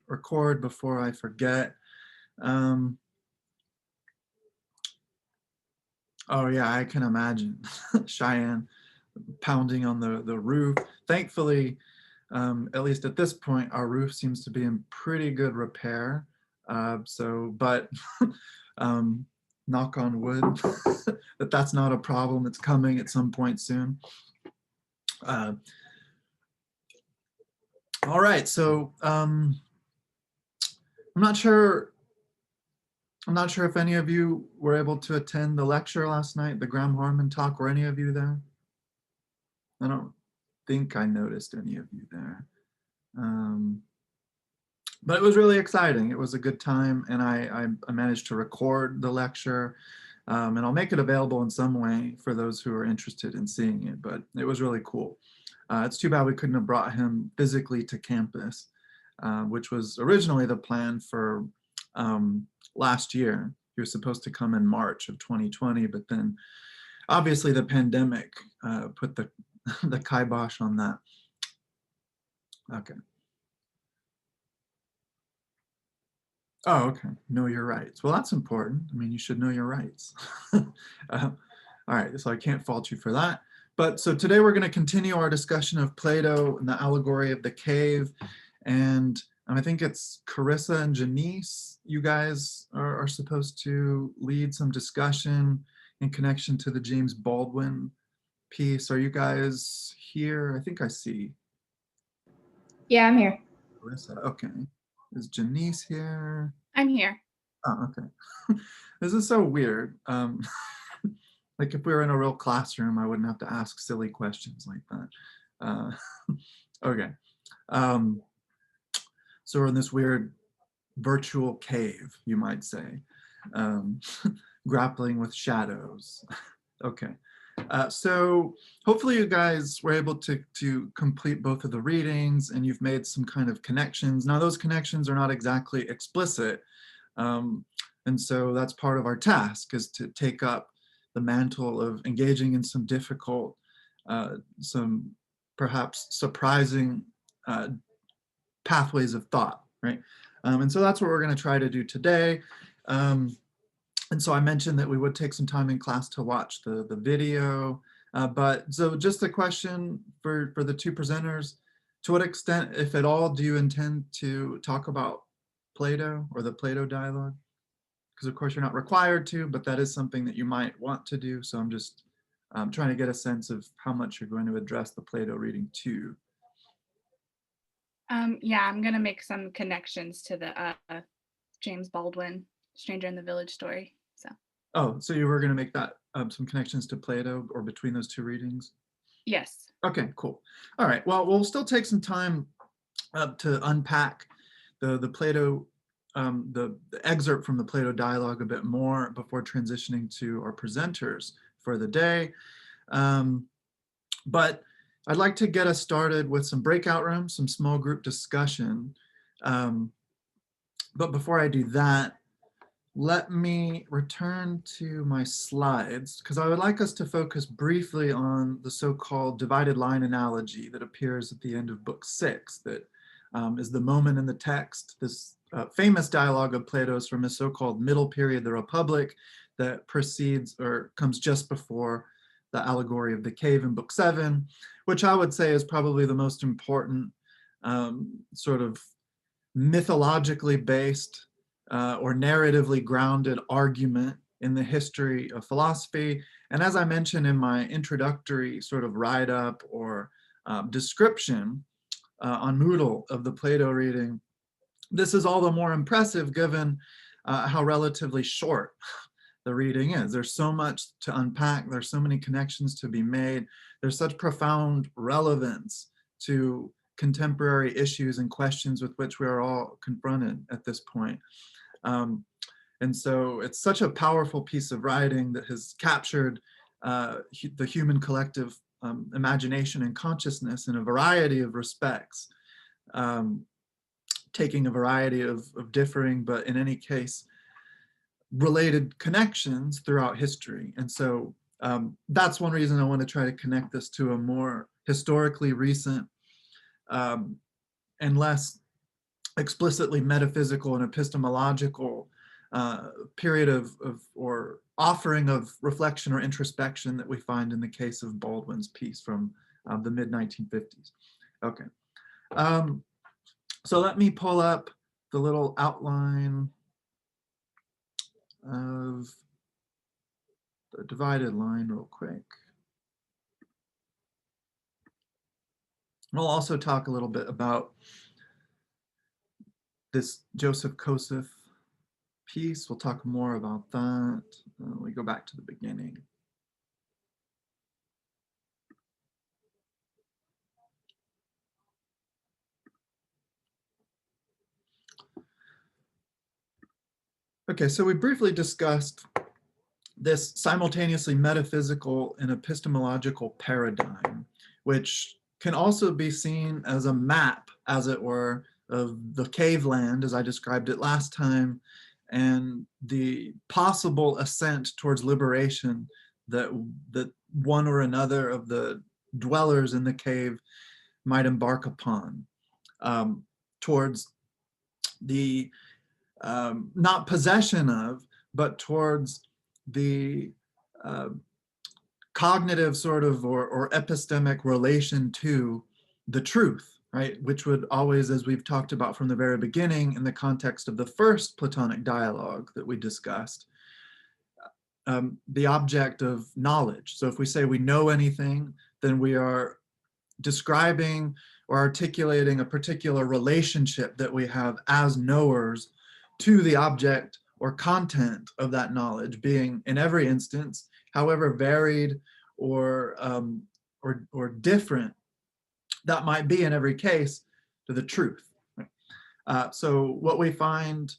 record before I forget. Oh yeah, I can imagine Cheyenne pounding on the roof. Thankfully, at least at this point, our roof seems to be in pretty good repair. But knock on wood, that's not a problem. It's coming at some point soon. All right, so I'm not sure if any of you were able to attend the lecture last night, the Graham Harmon talk. Were any of you there? I don't think I noticed any of you there. But it was really exciting. It was a good time, and I managed to record the lecture, and I'll make it available in some way for those who are interested in seeing it, but it was really cool. It's too bad we couldn't have brought him physically to campus, which was originally the plan for last year. He was supposed to come in March of 2020, but then obviously the pandemic put the kibosh on that. Okay. Oh, okay. Know your rights. Well, that's important. I mean, you should know your rights. All right, so I can't fault you for that. But so today we're going to continue our discussion of Plato and the Allegory of the Cave. And I think it's Carissa and Janice. You guys are supposed to lead some discussion in connection to the James Baldwin piece. Are you guys here? I think I see. Yeah, I'm here. Carissa, okay. Is Janice here? I'm here. Oh, okay. This is so weird. Like if we were in a real classroom, I wouldn't have to ask silly questions like that. Okay. So we're in this weird virtual cave, you might say, grappling with shadows. Okay. So hopefully you guys were able to complete both of the readings and you've made some kind of connections. Now those connections are not exactly explicit. And so that's part of our task, is to take up the mantle of engaging in some difficult, some perhaps surprising pathways of thought, right? And so that's what we're going to try to do today. And so I mentioned that we would take some time in class to watch the video. But so just a question for the two presenters: to what extent, if at all, do you intend to talk about Plato or the Plato dialogue? Because of course you're not required to, but that is something that you might want to do. So I'm just trying to get a sense of how much you're going to address the Plato reading too. Yeah, I'm gonna make some connections to the James Baldwin Stranger in the Village story. So. Oh, so you were going to make that some connections to Plato or between those two readings? Yes. Okay, cool. All right. Well, we'll still take some time to unpack the Plato, the excerpt from the Plato dialogue a bit more before transitioning to our presenters for the day. But I'd like to get us started with some breakout rooms, some small group discussion. But before I do that, let me return to my slides, because I would like us to focus briefly on the so-called divided line analogy that appears at the end of book 6, that is the moment in the text, this famous dialogue of Plato's from his so-called middle period, the Republic, that precedes or comes just before the Allegory of the Cave in book 7, which I would say is probably the most important sort of mythologically based or narratively grounded argument in the history of philosophy. And as I mentioned in my introductory sort of write-up or description on Moodle of the Plato reading, this is all the more impressive given how relatively short the reading is. There's so much to unpack. There's so many connections to be made. There's such profound relevance to contemporary issues and questions with which we are all confronted at this point. And so it's such a powerful piece of writing that has captured the human collective imagination and consciousness in a variety of respects, taking a variety of differing, but in any case, related connections throughout history. And so that's one reason I want to try to connect this to a more historically recent and less explicitly metaphysical and epistemological period or offering of reflection or introspection that we find in the case of Baldwin's piece from the mid-1950s. Okay, so let me pull up the little outline of the divided line real quick. We'll also talk a little bit about this Joseph Kosef piece. We'll talk more about that. We go back to the beginning. Okay, so we briefly discussed this simultaneously metaphysical and epistemological paradigm, which can also be seen as a map, as it were, of the cave land, as I described it last time, and the possible ascent towards liberation that one or another of the dwellers in the cave might embark upon, towards the not possession of, but towards the cognitive sort of or epistemic relation to the truth, right? Which would always, as we've talked about from the very beginning in the context of the first Platonic dialogue that we discussed, the object of knowledge. So if we say we know anything, then we are describing or articulating a particular relationship that we have as knowers to the object or content of that knowledge, being in every instance, however varied or different that might be in every case, to the truth. So what we find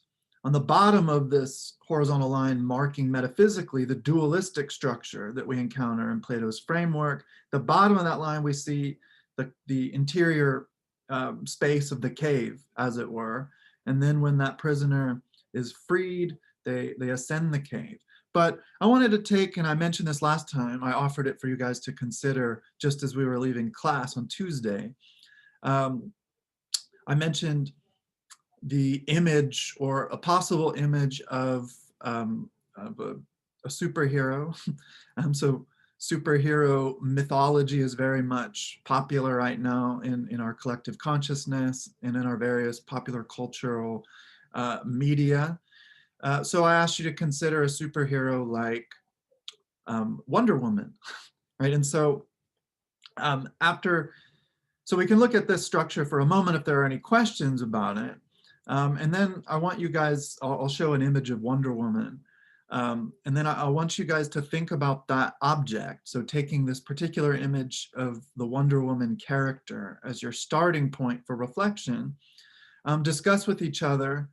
on the bottom of this horizontal line marking metaphysically the dualistic structure that we encounter in Plato's framework, the bottom of that line we see the interior space of the cave, as it were. And then when that prisoner is freed, they ascend the cave. But I wanted to take, and I mentioned this last time, I offered it for you guys to consider just as we were leaving class on Tuesday. I mentioned the image or a possible image of a superhero. So superhero mythology is very much popular right now in our collective consciousness and in our various popular cultural media. So I asked you to consider a superhero like Wonder Woman, right? And so so we can look at this structure for a moment if there are any questions about it. And then I want you guys, I'll show an image of Wonder Woman. And then I want you guys to think about that object. So taking this particular image of the Wonder Woman character as your starting point for reflection, discuss with each other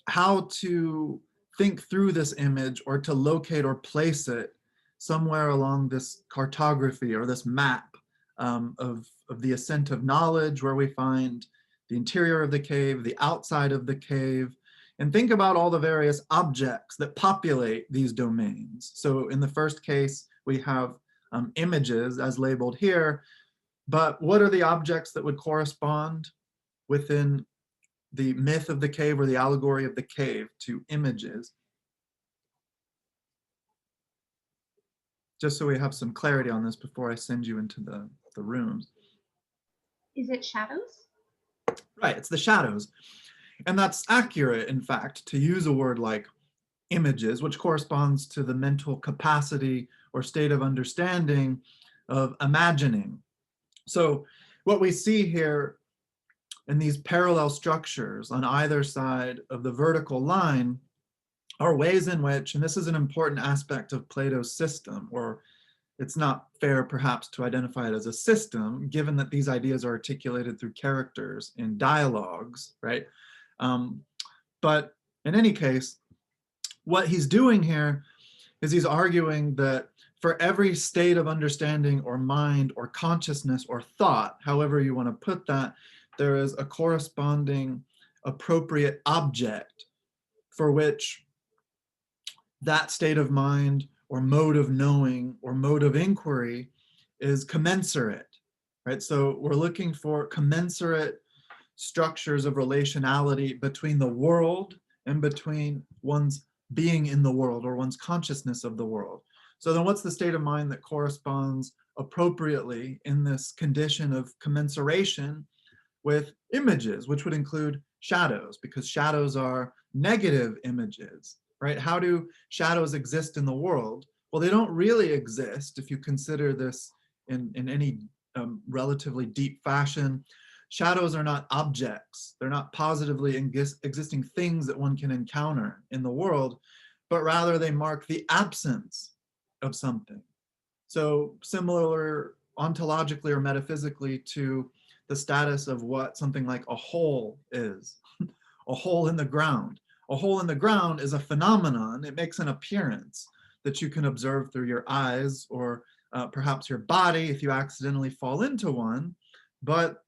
how to think through this image or to locate or place it somewhere along this cartography or this map of the ascent of knowledge, where we find the interior of the cave, the outside of the cave, and think about all the various objects that populate these domains. So in the first case, we have images as labeled here, but what are the objects that would correspond within the myth of the cave or the allegory of the cave to images? Just so we have some clarity on this before I send you into the rooms. Is it shadows? Right, it's the shadows. And that's accurate, in fact, to use a word like images, which corresponds to the mental capacity or state of understanding of imagining. So what we see here in these parallel structures on either side of the vertical line are ways in which, and this is an important aspect of Plato's system, or it's not fair perhaps to identify it as a system, given that these ideas are articulated through characters in dialogues, right? But in any case, what he's doing here is he's arguing that for every state of understanding or mind or consciousness or thought, however you want to put that, there is a corresponding appropriate object for which that state of mind or mode of knowing or mode of inquiry is commensurate, right? So we're looking for commensurate structures of relationality between the world and between one's being in the world or one's consciousness of the world. So then what's the state of mind that corresponds appropriately in this condition of commensuration with images, which would include shadows, because shadows are negative images, right? How do shadows exist in the world? Well, they don't really exist if you consider this in any relatively deep fashion. Shadows are not objects. They're not positively existing things that one can encounter in the world, but rather they mark the absence of something. So similar ontologically or metaphysically to the status of what something like a hole is, a hole in the ground. A hole in the ground is a phenomenon. It makes an appearance that you can observe through your eyes or perhaps your body if you accidentally fall into one, but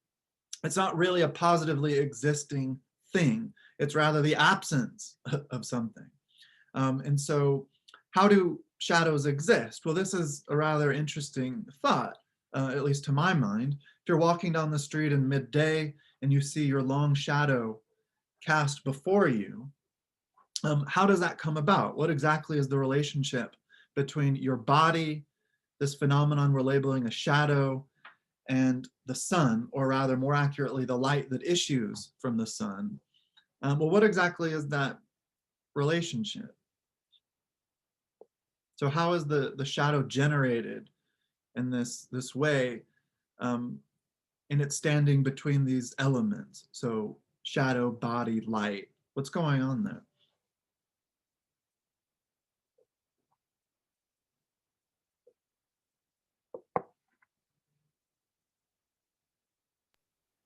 it's not really a positively existing thing. It's rather the absence of something. And so how do shadows exist? Well, this is a rather interesting thought, at least to my mind. If you're walking down the street in midday and you see your long shadow cast before you, how does that come about? What exactly is the relationship between your body, this phenomenon we're labeling a shadow, and the sun, or rather more accurately, the light that issues from the sun? Well, what exactly is that relationship? So how is the shadow generated in this way in its standing between these elements? So shadow, body, light. What's going on there?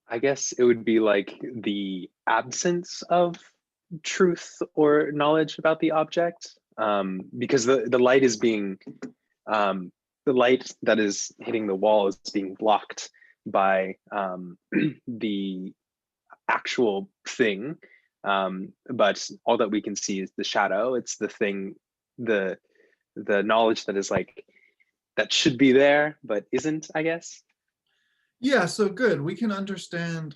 I guess it would be like the absence of truth or knowledge about the object, because the light is being, the light that is hitting the wall is being blocked by the actual thing, but all that we can see is the shadow. It's the thing, the knowledge that is like, that should be there but isn't, I guess. Yeah, so good. We can understand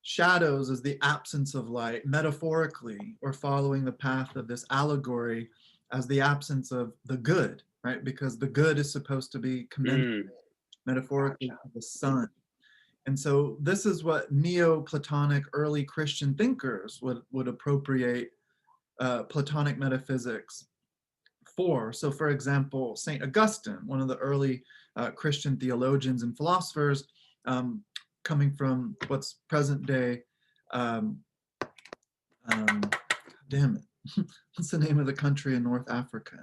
shadows as the absence of light, metaphorically, or following the path of this allegory as the absence of the good, right? Because the good is supposed to be commensurate, metaphorically, to the sun. And so this is what Neoplatonic early Christian thinkers would appropriate Platonic metaphysics for. So for example, St. Augustine, one of the early Christian theologians and philosophers, coming from what's present day, damn it, what's the name of the country in North Africa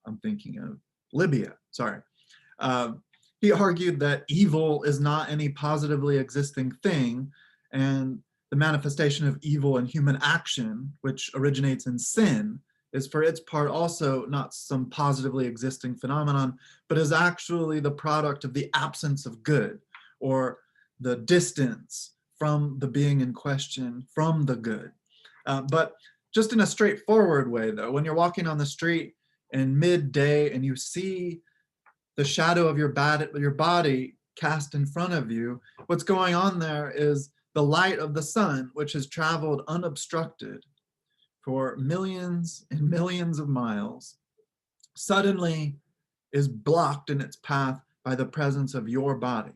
I'm thinking of? Libya, sorry. He argued that evil is not any positively existing thing, and the manifestation of evil in human action, which originates in sin, is for its part also not some positively existing phenomenon, but is actually the product of the absence of good, or the distance from the being in question from the good. But just in a straightforward way though, when you're walking on the street in midday and you see the shadow of your body cast in front of you, what's going on there is the light of the sun, which has traveled unobstructed for millions and millions of miles, suddenly is blocked in its path by the presence of your body.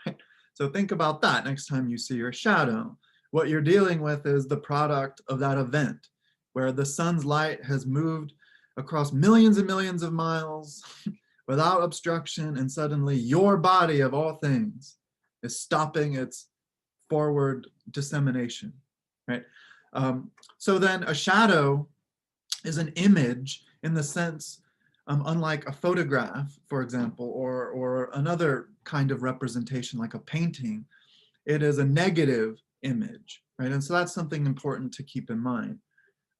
Right? So think about that next time you see your shadow. What you're dealing with is the product of that event, where the sun's light has moved across millions and millions of miles without obstruction, and suddenly your body, of all things, is stopping its forward dissemination, right? So then a shadow is an image in the sense, unlike a photograph, for example, or another kind of representation like a painting, it is a negative image, right? And so that's something important to keep in mind.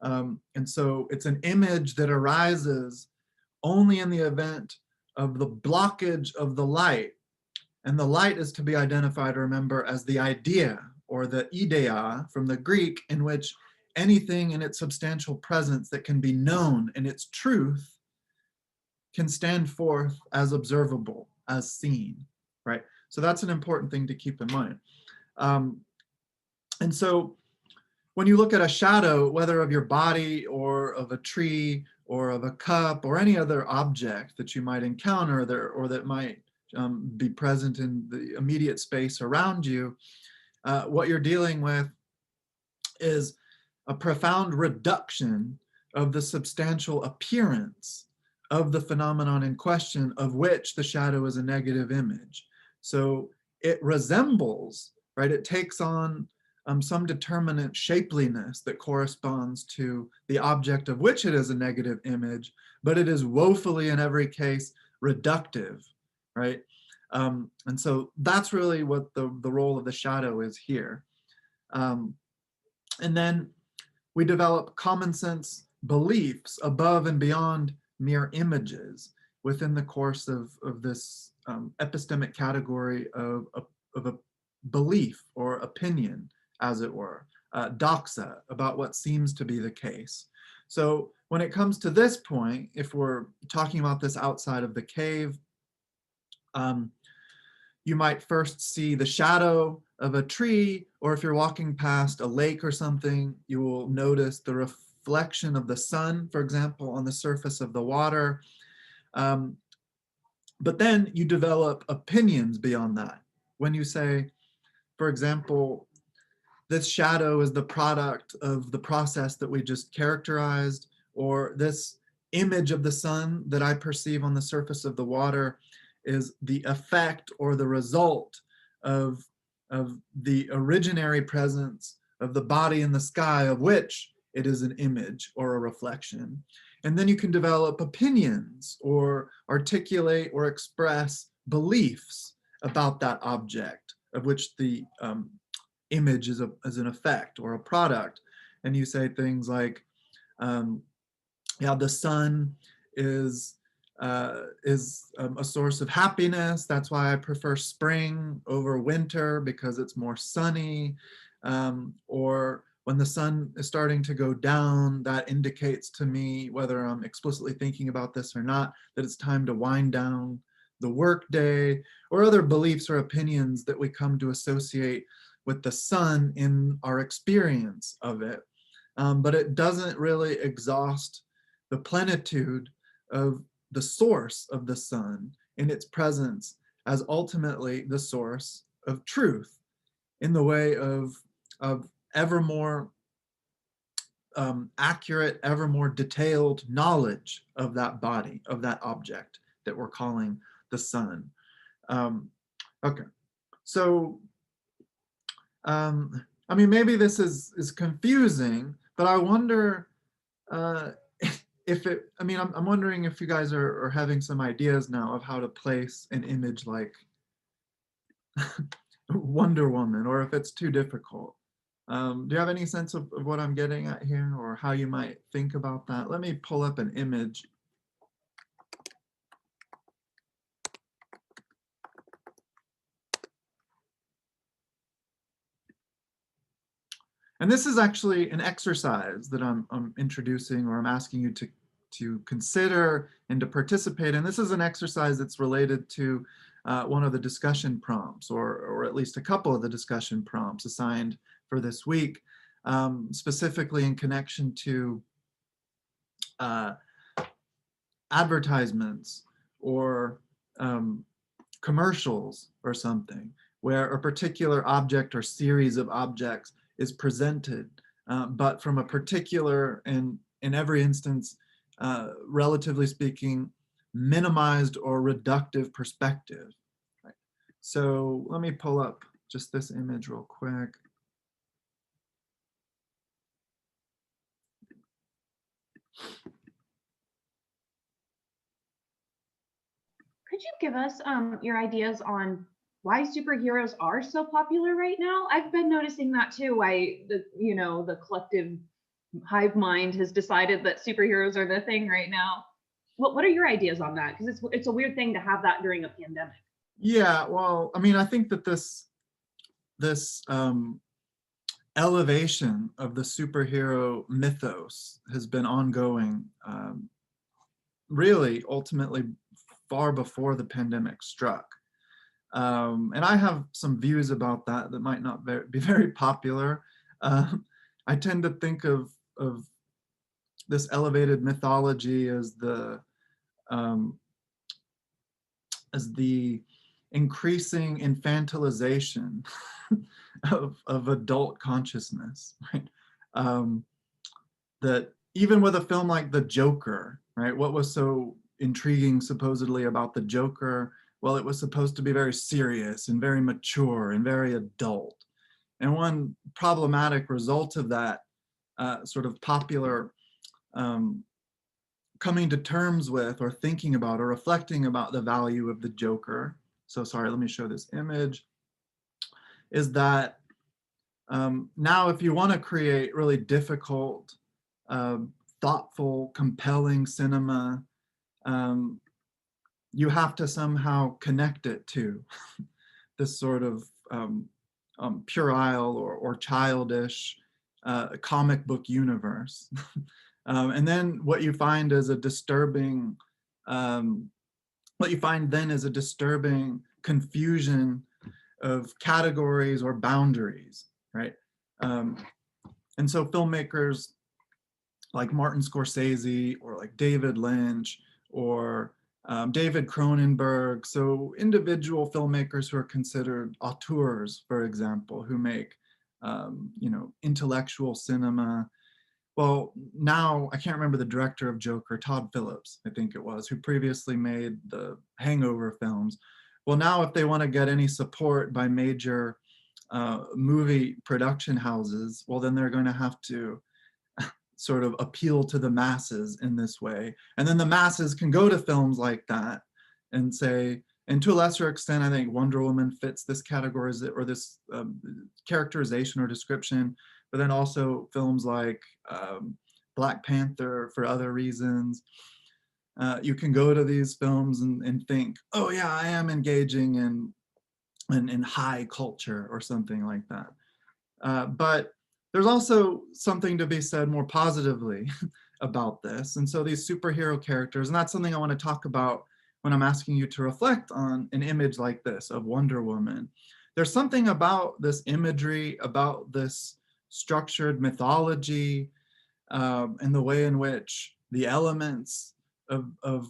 And so it's an image that arises only in the event of the blockage of the light. And the light is to be identified, remember, as the idea, or the idea from the Greek, in which anything in its substantial presence that can be known in its truth can stand forth as observable, as seen, right? So that's an important thing to keep in mind. And so when you look at a shadow, whether of your body or of a tree or of a cup or any other object that you might encounter there or that might be present in the immediate space around you, what you're dealing with is a profound reduction of the substantial appearance of the phenomenon in question, of which the shadow is a negative image. So it resembles, right? It takes on some determinate shapeliness that corresponds to the object of which it is a negative image, but it is woefully in every case reductive, right? And so that's really what the role of the shadow is here. And then we develop common sense beliefs above and beyond mere images within the course of this epistemic category of a belief or opinion, as it were, doxa, about what seems to be the case. So when it comes to this point, if we're talking about this outside of the cave, you might first see the shadow of a tree, or if you're walking past a lake or something, you will notice the reflection of the sun, for example, on the surface of the water. But then you develop opinions beyond that. When you say, for example, this shadow is the product of the process that we just characterized, or this image of the sun that I perceive on the surface of the water is the effect or the result of the originary presence of the body in the sky, of which it is an image or a reflection. And then you can develop opinions or articulate or express beliefs about that object, of which the image is an effect or a product. And you say things like, yeah, the sun is a source of happiness. That's why I prefer spring over winter, because it's more sunny. Or when the sun is starting to go down, that indicates to me, whether I'm explicitly thinking about this or not, that it's time to wind down the workday, or other beliefs or opinions that we come to associate with the sun in our experience of it. But it doesn't really exhaust the plenitude of the source of the sun in its presence as ultimately the source of truth, in the way of ever more accurate, ever more detailed knowledge of that body, of that object that we're calling the sun. Okay, so I mean, maybe this is confusing, but I wonder if it, I mean, I'm wondering if you guys are having some ideas now of how to place an image like Wonder Woman, or if it's too difficult. Do you have any sense of what I'm getting at here, or how you might think about that? Let me pull up an image. And this is actually an exercise that I'm introducing, or I'm asking you to consider and to participate in. This is an exercise that's related to one of the discussion prompts, or at least a couple of the discussion prompts assigned for this week, specifically in connection to advertisements or commercials or something, where a particular object or series of objects is presented, but from a particular, and in every instance, relatively speaking, minimized or reductive perspective. Right. So let me pull up just this image real quick. Could you give us your ideas on why superheroes are so popular right now? I've been noticing that too. Why the collective hive mind has decided that superheroes are the thing right now. What are your ideas on that? Because it's a weird thing to have that during a pandemic. Yeah, well, I mean, I think that this elevation of the superhero mythos has been ongoing, really, ultimately, far before the pandemic struck. And I have some views about that that might not be very popular. I tend to think of this elevated mythology um, as the increasing infantilization of adult consciousness, right? That even with a film like The Joker, right? What was so intriguing supposedly about The Joker? Well, it was supposed to be very serious and very mature and very adult. And one problematic result of that sort of popular coming to terms with or thinking about or reflecting about the value of the Joker. So sorry, let me show this image. Is that now if you want to create really difficult, thoughtful, compelling cinema, you have to somehow connect it to this sort of puerile or childish comic book universe. And then what you find is a disturbing, what you find then is a disturbing confusion of categories or boundaries, right? And so filmmakers like Martin Scorsese or like David Lynch or David Cronenberg, so individual filmmakers who are considered auteurs, for example, who make intellectual cinema. Well, now I can't remember the director of Joker, Todd Phillips, I think it was, who previously made the Hangover films. Well, now if they want to get any support by major movie production houses, well, then they're going to have to sort of appeal to the masses in this way. And then the masses can go to films like that and say, and to a lesser extent, I think Wonder Woman fits this category or this characterization or description, but then also films like Black Panther for other reasons. You can go to these films and think, oh yeah, I am engaging in high culture or something like that. But there's also something to be said more positively about this. And so these superhero characters, and that's something I want to talk about when I'm asking you to reflect on an image like this of Wonder Woman. There's something about this imagery, about this structured mythology, and the way in which the elements of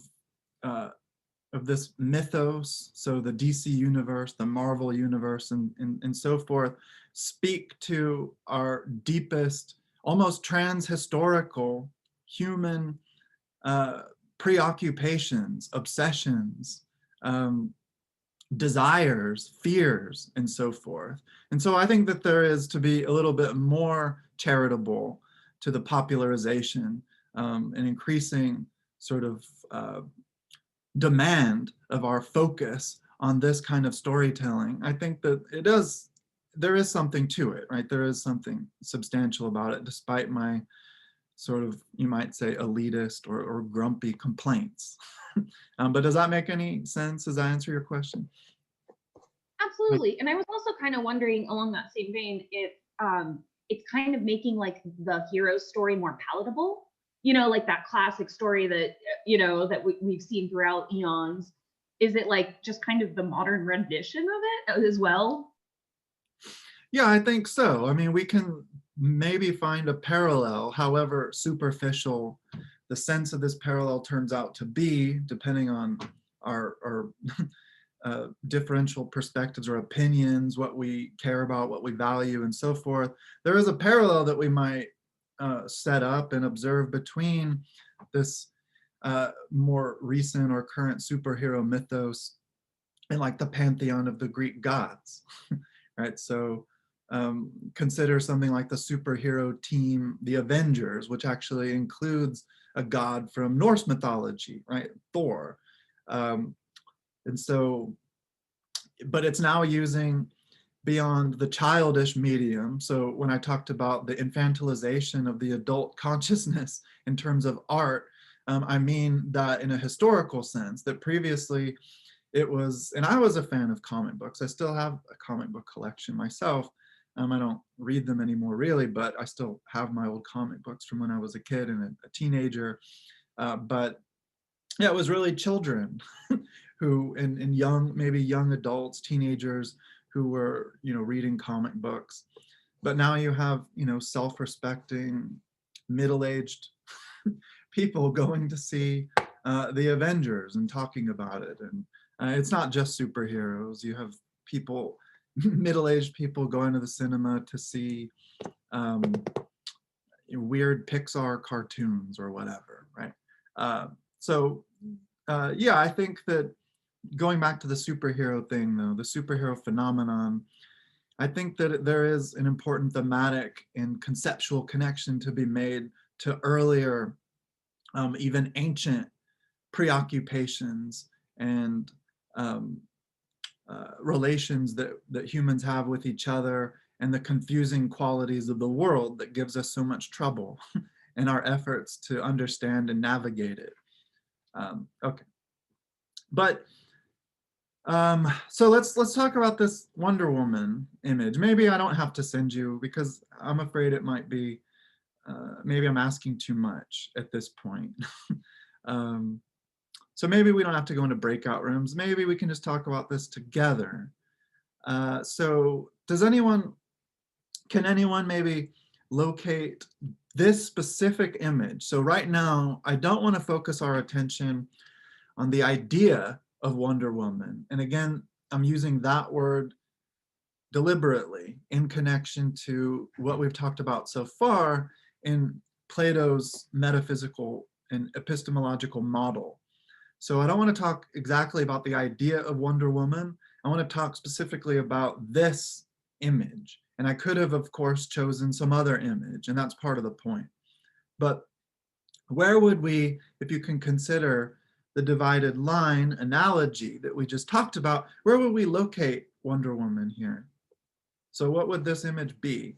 this mythos, so the DC universe, the Marvel universe, and so forth, speak to our deepest, almost trans-historical human preoccupations, obsessions, desires, fears, and so forth. And so I think that there is to be a little bit more charitable to the popularization and increasing sort of demand of our focus on this kind of storytelling. I think that there is something to it, right? There is something substantial about it, despite my sort of, you might say, elitist or grumpy complaints. But does that make any sense? Does that answer your question? Absolutely. And I was also kind of wondering along that same vein if it's kind of making like the hero story more palatable, like that classic story that, that we've seen throughout eons. Is it like just kind of the modern rendition of it as well? Yeah, I think so. I mean, we can maybe find a parallel, however superficial the sense of this parallel turns out to be, depending on our differential perspectives or opinions, what we care about, what we value, and so forth. There is a parallel that we might set up and observe between this more recent or current superhero mythos and like the pantheon of the Greek gods, right? So consider something like the superhero team, the Avengers, which actually includes a god from Norse mythology, right? Thor. And so, but it's now using beyond the childish medium. So when I talked about the infantilization of the adult consciousness in terms of art, I mean that in a historical sense, that previously it was, and I was a fan of comic books. I still have a comic book collection myself. I don't read them anymore really, but I still have my old comic books from when I was a kid and a teenager. But yeah, it was really children who in maybe young adults, teenagers who were, reading comic books. But now you have, self-respecting, middle-aged people going to see the Avengers and talking about it. And it's not just superheroes. You have people, middle-aged people going to the cinema to see weird Pixar cartoons or whatever, right? Yeah, I think that going back to the superhero thing, though, the superhero phenomenon, I think that there is an important thematic and conceptual connection to be made to earlier, even ancient preoccupations and relations that humans have with each other, and the confusing qualities of the world that gives us so much trouble in our efforts to understand and navigate it. Okay, but so let's talk about this Wonder Woman image. Maybe I don't have to send you, because I'm afraid it might be, maybe I'm asking too much at this point. So maybe we don't have to go into breakout rooms. Maybe we can just talk about this together. So can anyone maybe locate this specific image? So right now, I don't want to focus our attention on the idea of Wonder Woman. And again, I'm using that word deliberately in connection to what we've talked about so far in Plato's metaphysical and epistemological model. So I don't want to talk exactly about the idea of Wonder Woman. I want to talk specifically about this image. And I could have, of course, chosen some other image, and that's part of the point. But where would we, if you can consider the divided line analogy that we just talked about, where would we locate Wonder Woman here? So what would this image be?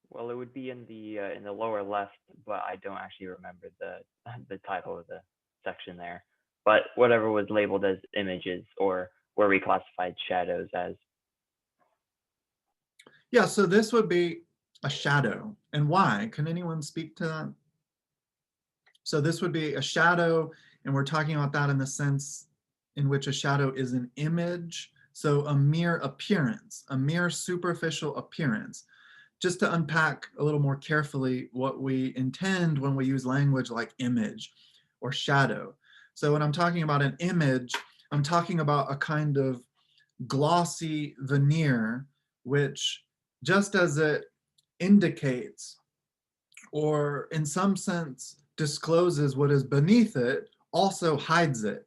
Well, it would be in the lower left, but I don't actually remember the title of the section there. But whatever was labeled as images, or where we classified shadows as. Yeah, so this would be a shadow. And why? Can anyone speak to that? So this would be a shadow, and we're talking about that in the sense in which a shadow is an image. So a mere appearance, a mere superficial appearance. Just to unpack a little more carefully what we intend when we use language like image or shadow. So when I'm talking about an image, I'm talking about a kind of glossy veneer, which just as it indicates, or in some sense discloses what is beneath it, also hides it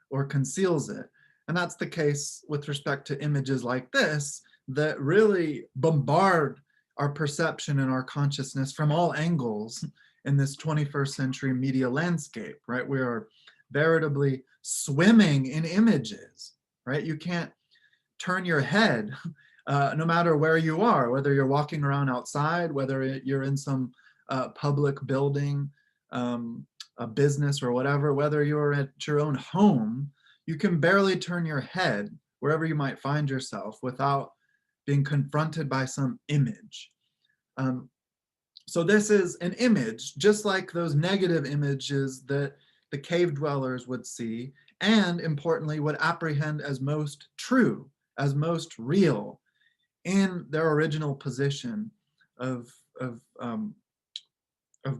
or conceals it. And that's the case with respect to images like this that really bombard our perception and our consciousness from all angles in this 21st century media landscape, right? We are veritably swimming in images, right? You can't turn your head no matter where you are, whether you're walking around outside, whether you're in some public building, a business or whatever, whether you're at your own home, you can barely turn your head wherever you might find yourself without being confronted by some image. So this is an image, just like those negative images that the cave dwellers would see, and importantly, would apprehend as most true, as most real in their original position of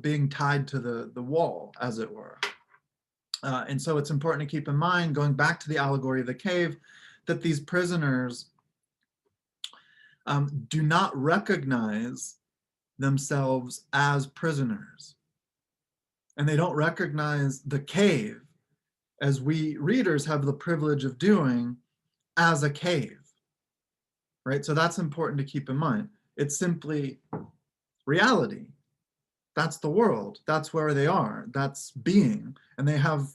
being tied to the wall, as it were. And so it's important to keep in mind, going back to the allegory of the cave, that these prisoners do not recognize themselves as prisoners. And they don't recognize the cave, as we readers have the privilege of doing, as a cave, right? So that's important to keep in mind. It's simply reality. That's the world. That's where they are. That's being. And they have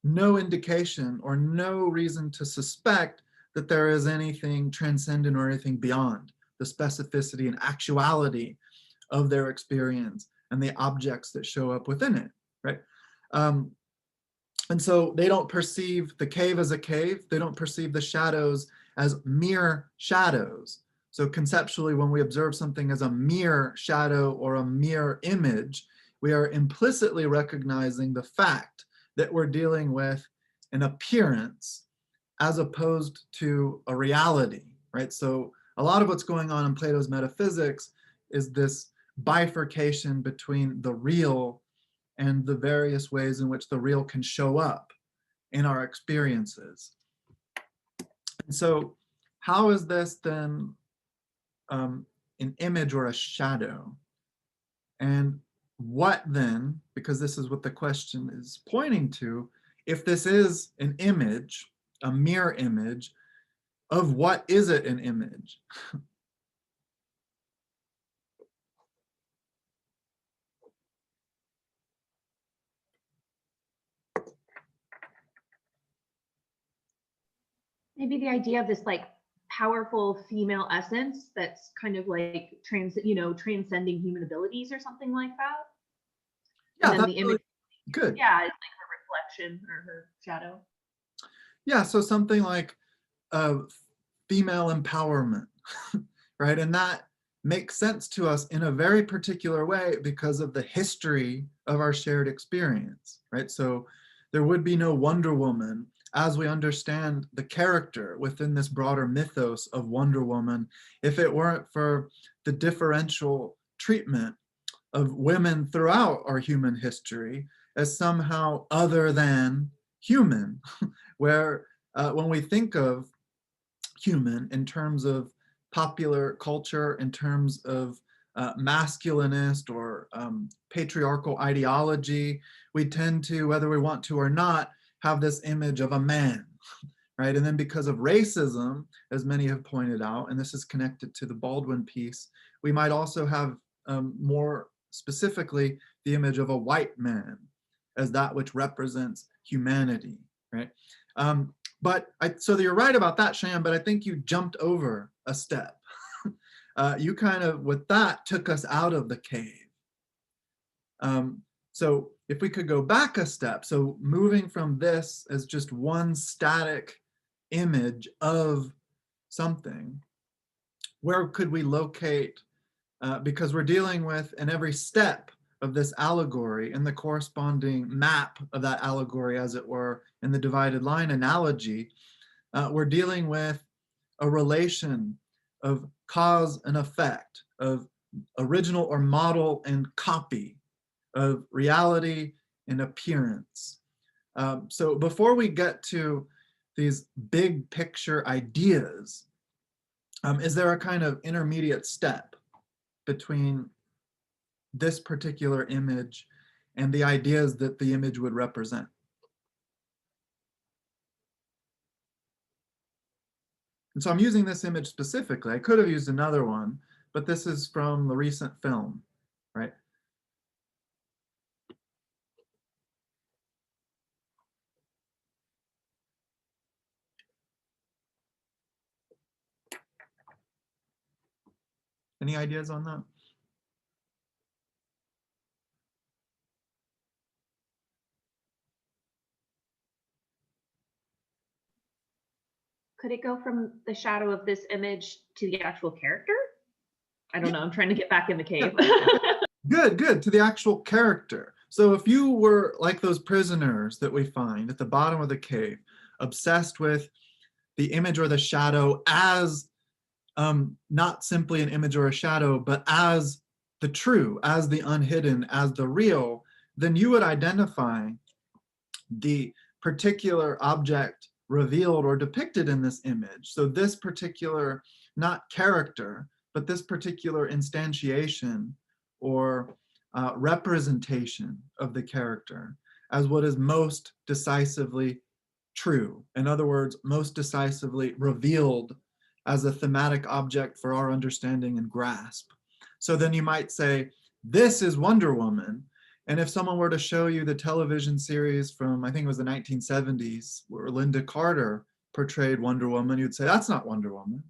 no indication or no reason to suspect that there is anything transcendent or anything beyond the specificity and actuality of their experience and the objects that show up within it, right? And so they don't perceive the cave as a cave. They don't perceive the shadows as mere shadows, So conceptually, when we observe something as a mere shadow or a mere image, we are implicitly recognizing the fact that we're dealing with an appearance as opposed to a reality, right? So a lot of what's going on in Plato's metaphysics is this bifurcation between the real and the various ways in which the real can show up in our experiences. And so how is this then an image or a shadow? And what then, because this is what the question is pointing to, if this is an image, a mere image, of what is it an image? Maybe the idea of this like powerful female essence that's kind of like transcending human abilities or something like that. Yeah, And then that's the image, really good. yeah, it's like her reflection or her shadow. Yeah, so something like female empowerment, right? And that makes sense to us in a very particular way because of the history of our shared experience, right? So there would be no Wonder Woman as we understand the character within this broader mythos of Wonder Woman if it weren't for the differential treatment of women throughout our human history as somehow other than human, where when we think of human in terms of popular culture, in terms of masculinist or patriarchal ideology, we tend to, whether we want to or not, have this image of a man, right? And then because of racism, as many have pointed out, and this is connected to the Baldwin piece, we might also have more specifically the image of a white man as that which represents humanity, right? So you're right about that, Sham, but I think you jumped over a step. You kind of, with that, took us out of the cave. So if we could go back a step, so moving from this as just one static image of something, where could we locate, because we're dealing with, in every step of this allegory and the corresponding map of that allegory, as it were, in the divided line analogy, we're dealing with a relation of cause and effect, of original or model and copy, of reality and appearance. So before we get to these big picture ideas, is there a kind of intermediate step between this particular image and the ideas that the image would represent? And so I'm using this image specifically. I could have used another one, but this is from the recent film, right? Any ideas on that? Could it go from the shadow of this image to the actual character? I don't know. I'm trying to get back in the cave. Good, to the actual character. So if you were like those prisoners that we find at the bottom of the cave, obsessed with the image or the shadow as not simply an image or a shadow, but as the true, as the unhidden, as the real, then you would identify the particular object revealed or depicted in this image. So this particular, not character, but this particular instantiation or representation of the character as what is most decisively true. In other words, most decisively revealed as a thematic object for our understanding and grasp. So then you might say, this is Wonder Woman. And if someone were to show you the television series from, I think it was the 1970s, where Linda Carter portrayed Wonder Woman, you'd say, that's not Wonder Woman,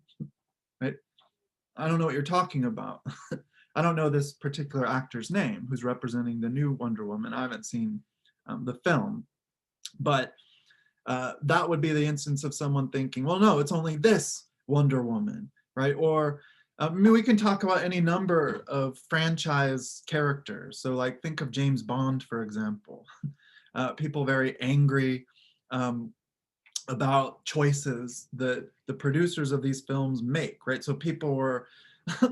right? I don't know what you're talking about. I don't know this particular actor's name who's representing the new Wonder Woman. I haven't seen the film, but that would be the instance of someone thinking, well, no, it's only this Wonder Woman. right? Or I mean, we can talk about any number of franchise characters. So like think of James Bond, for example. People very angry about choices that the producers of these films make, right? So people were,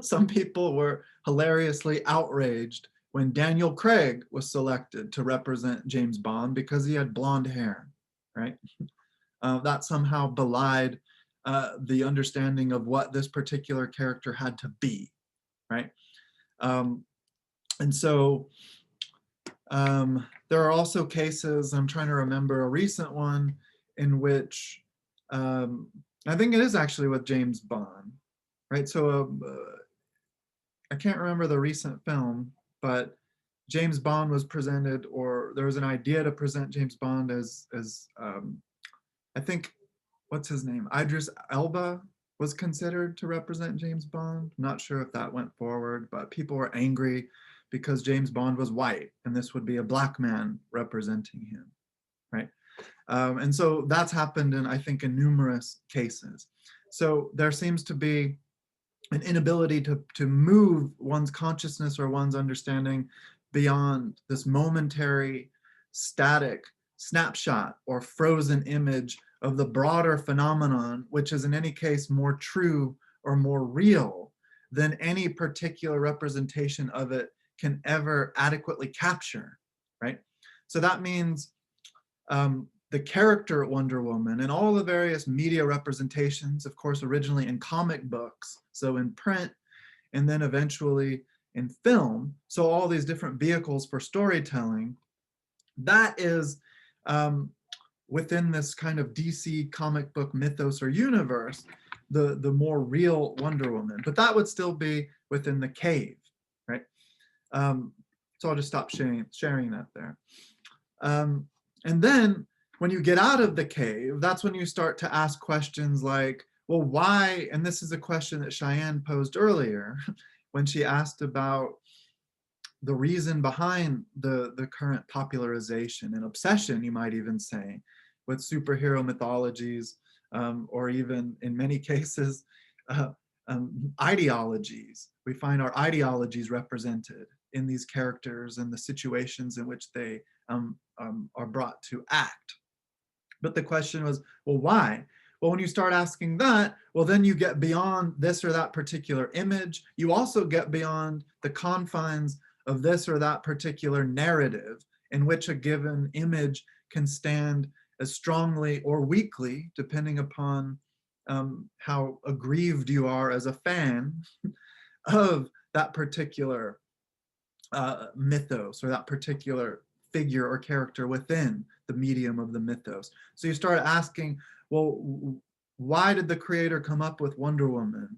some people were hilariously outraged when Daniel Craig was selected to represent James Bond because he had blonde hair, right? That somehow belied the understanding of what this particular character had to be, right? And so there are also cases, I'm trying to remember a recent one in which I think it is actually with James Bond, right? So I can't remember the recent film, but James Bond was presented, or there was an idea to present James Bond as I think, what's his name? Idris Elba was considered to represent James Bond. I'm not sure if that went forward, but people were angry because James Bond was white and this would be a black man representing him, right? And so that's happened in, I think, in numerous cases. So there seems to be an inability to move one's consciousness or one's understanding beyond this momentary, static snapshot or frozen image of the broader phenomenon, which is in any case more true or more real than any particular representation of it can ever adequately capture, right? So that means the character Wonder Woman and all the various media representations, of course, originally in comic books, so in print, and then eventually in film, so all these different vehicles for storytelling, that is within this kind of DC comic book mythos or universe, the more real Wonder Woman. But that would still be within the cave, right? So I'll just stop sharing that there. And then when you get out of the cave, that's when you start to ask questions like, well, why? And this is a question that Cheyenne posed earlier when she asked about the reason behind the current popularization and obsession, you might even say, with superhero mythologies, or even in many cases, ideologies. We find our ideologies represented in these characters and the situations in which they are brought to act. But the question was, well, why? Well, when you start asking that, well, then you get beyond this or that particular image. You also get beyond the confines of this or that particular narrative in which a given image can stand as strongly or weakly, depending upon how aggrieved you are as a fan of that particular mythos or that particular figure or character within the medium of the mythos. So you start asking, well, why did the creator come up with Wonder Woman?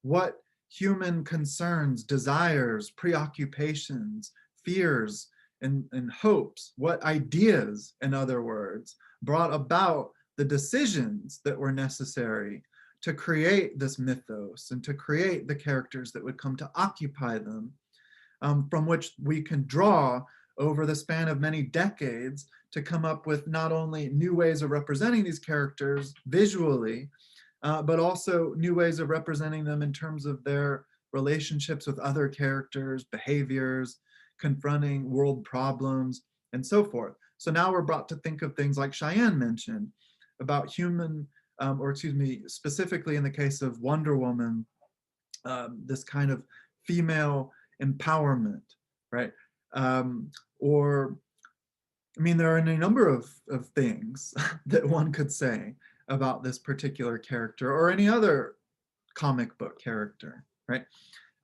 What human concerns, desires, preoccupations, fears, and hopes, what ideas, in other words, brought about the decisions that were necessary to create this mythos and to create the characters that would come to occupy them, from which we can draw over the span of many decades to come up with not only new ways of representing these characters visually, but also new ways of representing them in terms of their relationships with other characters, behaviors, confronting world problems, and so forth. So now we're brought to think of things like Cheyenne mentioned about human, or excuse me, specifically in the case of Wonder Woman, this kind of female empowerment, right? Or, I mean, there are any number of things that one could say about this particular character or any other comic book character, right?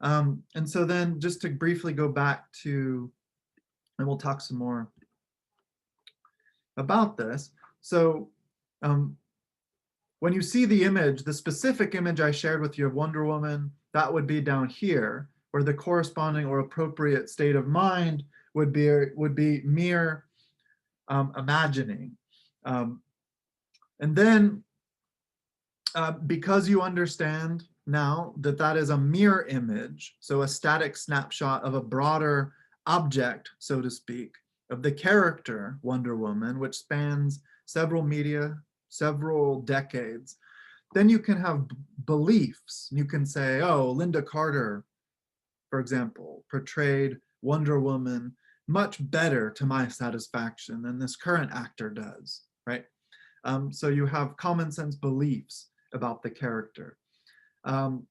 And so then just to briefly go back to, and we'll talk some more about this. So when you see the image, the specific image I shared with you of Wonder Woman, that would be down here, where the corresponding or appropriate state of mind would be mere imagining. And then because you understand now that that is a mirror image, so a static snapshot of a broader object, so to speak, of the character Wonder Woman, which spans several media, several decades, then you can have beliefs. You can say, oh, Linda Carter, for example, portrayed Wonder Woman much better to my satisfaction than this current actor does, right? So you have common sense beliefs about the character. And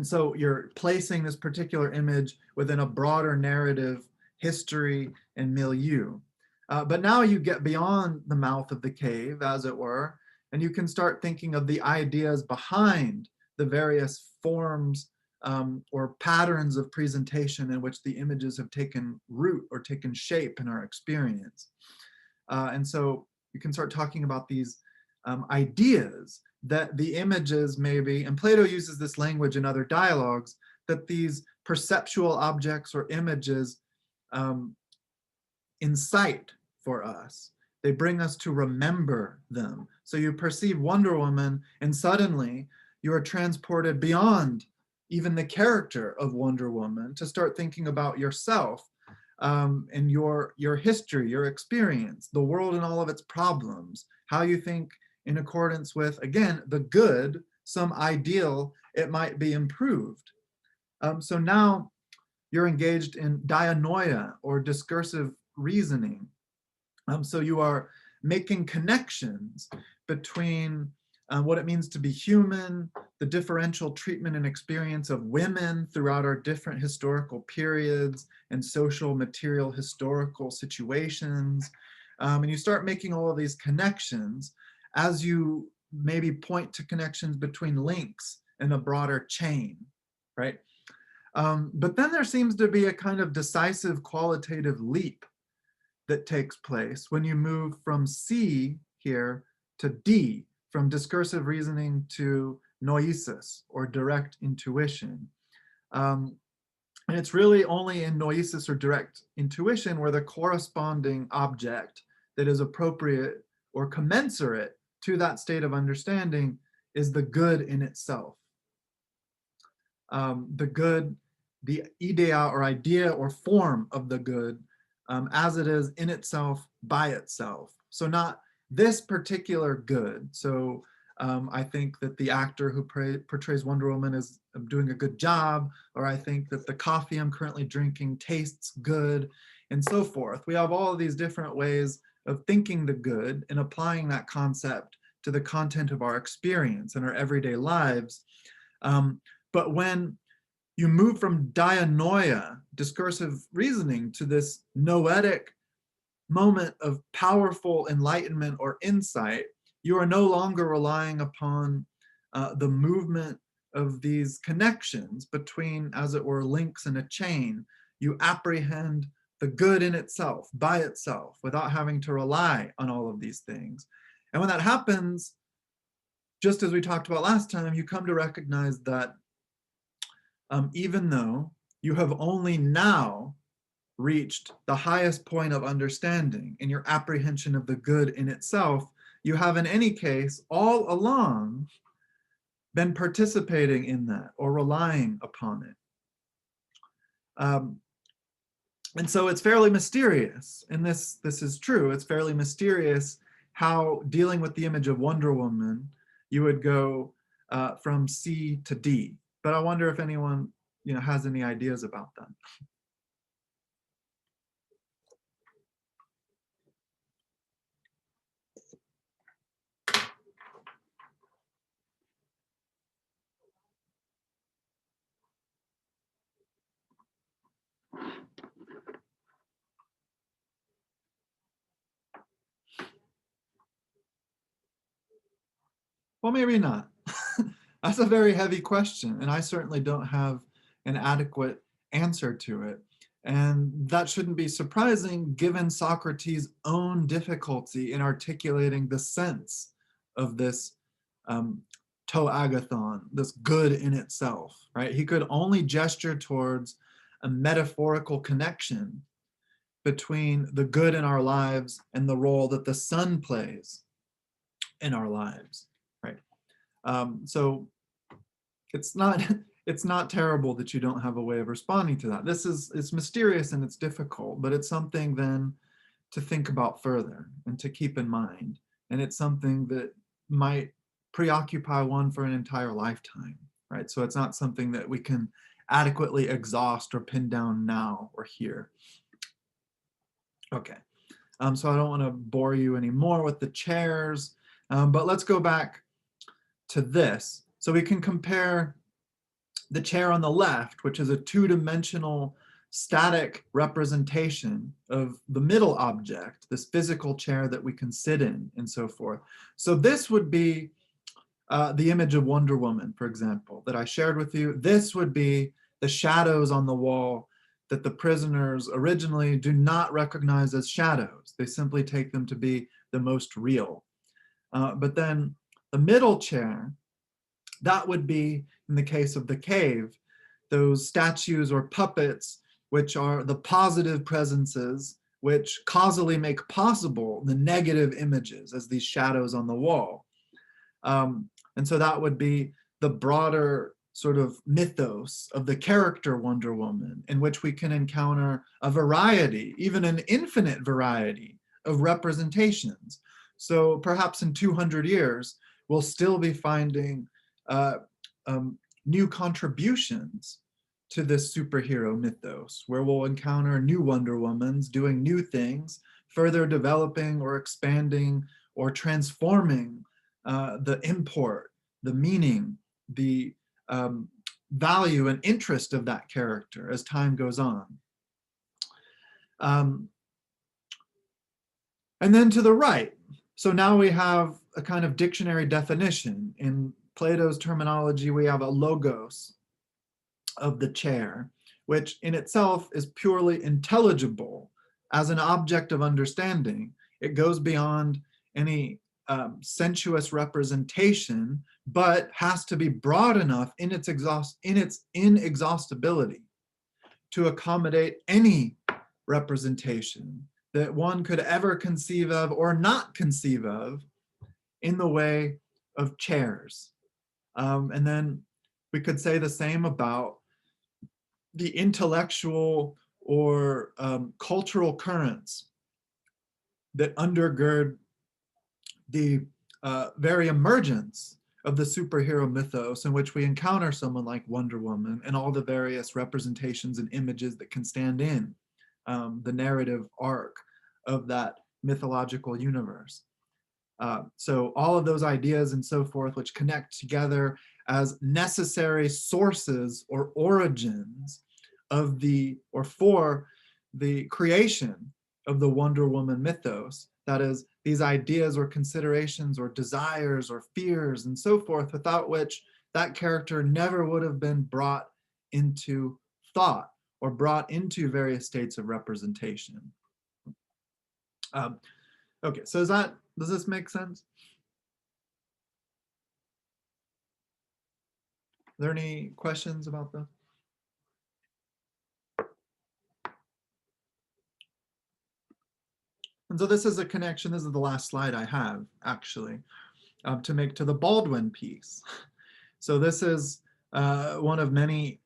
so you're placing this particular image within a broader narrative, history, and milieu. But now you get beyond the mouth of the cave, as it were, and you can start thinking of the ideas behind the various forms or patterns of presentation in which the images have taken root or taken shape in our experience. And so you can start talking about these ideas that the images maybe, and Plato uses this language in other dialogues, that these perceptual objects or images incite for us. They bring us to remember them. So you perceive Wonder Woman and suddenly you are transported beyond even the character of Wonder Woman to start thinking about yourself and your history, your experience, the world and all of its problems, how you think in accordance with, again, the good, some ideal, it might be improved. So now you're engaged in dianoia or discursive reasoning. So you are making connections between what it means to be human, the differential treatment and experience of women throughout our different historical periods and social, material, historical situations. And you start making all of these connections as you maybe point to connections between links in a broader chain, right? But then there seems to be a kind of decisive qualitative leap that takes place when you move from C here to D, from discursive reasoning to noesis or direct intuition. And it's really only in noesis or direct intuition where the corresponding object that is appropriate or commensurate to that state of understanding is the good in itself. The good, the idea or idea or form of the good as it is in itself, by itself. So not this particular good. So I think that the actor who portrays Wonder Woman is doing a good job, or I think that the coffee I'm currently drinking tastes good, and so forth. We have all of these different ways of thinking the good and applying that concept to the content of our experience and our everyday lives. But when you move from dianoia, discursive reasoning, to this noetic moment of powerful enlightenment or insight, you are no longer relying upon the movement of these connections between, as it were, links in a chain. You apprehend the good in itself, by itself, without having to rely on all of these things. And when that happens, just as we talked about last time, you come to recognize that even though you have only now reached the highest point of understanding in your apprehension of the good in itself, you have in any case all along been participating in that or relying upon it. And so it's fairly mysterious, and this is true, it's fairly mysterious how, dealing with the image of Wonder Woman, you would go from C to D. But I wonder if anyone, has any ideas about that. Well, maybe not. That's a very heavy question, and I certainly don't have an adequate answer to it. And that shouldn't be surprising given Socrates' own difficulty in articulating the sense of this to agathon, this good in itself, right? He could only gesture towards a metaphorical connection between the good in our lives and the role that the sun plays in our lives, right? So it's not terrible that you don't have a way of responding to that. It's mysterious and it's difficult, but it's something then to think about further and to keep in mind. And it's something that might preoccupy one for an entire lifetime, right? So it's not something that we can adequately exhaust or pin down now or here. Okay, so I don't want to bore you anymore with the chairs, but let's go back to this. So we can compare the chair on the left, which is a two-dimensional static representation of the middle object, this physical chair that we can sit in and so forth. So this would be the image of Wonder Woman, for example, that I shared with you. This would be the shadows on the wall that the prisoners originally do not recognize as shadows. They simply take them to be the most real. But then the middle chair, that would be, in the case of the cave, those statues or puppets, which are the positive presences, which causally make possible the negative images as these shadows on the wall. And so that would be the broader sort of mythos of the character Wonder Woman, in which we can encounter a variety, even an infinite variety of representations. So perhaps in 200 years, we'll still be finding new contributions to this superhero mythos, where we'll encounter new Wonder Womans doing new things, further developing or expanding or transforming the import, the meaning, the value and interest of that character as time goes on. And then to the right, so now we have a kind of dictionary definition. In Plato's terminology, we have a logos of the chair, which in itself is purely intelligible as an object of understanding. It goes beyond any sensuous representation, but has to be broad enough in its inexhaustibility to accommodate any representation that one could ever conceive of or not conceive of in the way of chairs. And then we could say the same about the intellectual or cultural currents that undergird the very emergence of the superhero mythos, in which we encounter someone like Wonder Woman and all the various representations and images that can stand in the narrative arc of that mythological universe. So all of those ideas and so forth, which connect together as necessary sources or origins of the, or for the creation of the Wonder Woman mythos. That is, these ideas or considerations or desires or fears and so forth, without which that character never would have been brought into thought or brought into various states of representation. Okay, so does this make sense? Are there any questions about this? And so this is a connection, this is the last slide I have actually, to make to the Baldwin piece. So this is one of many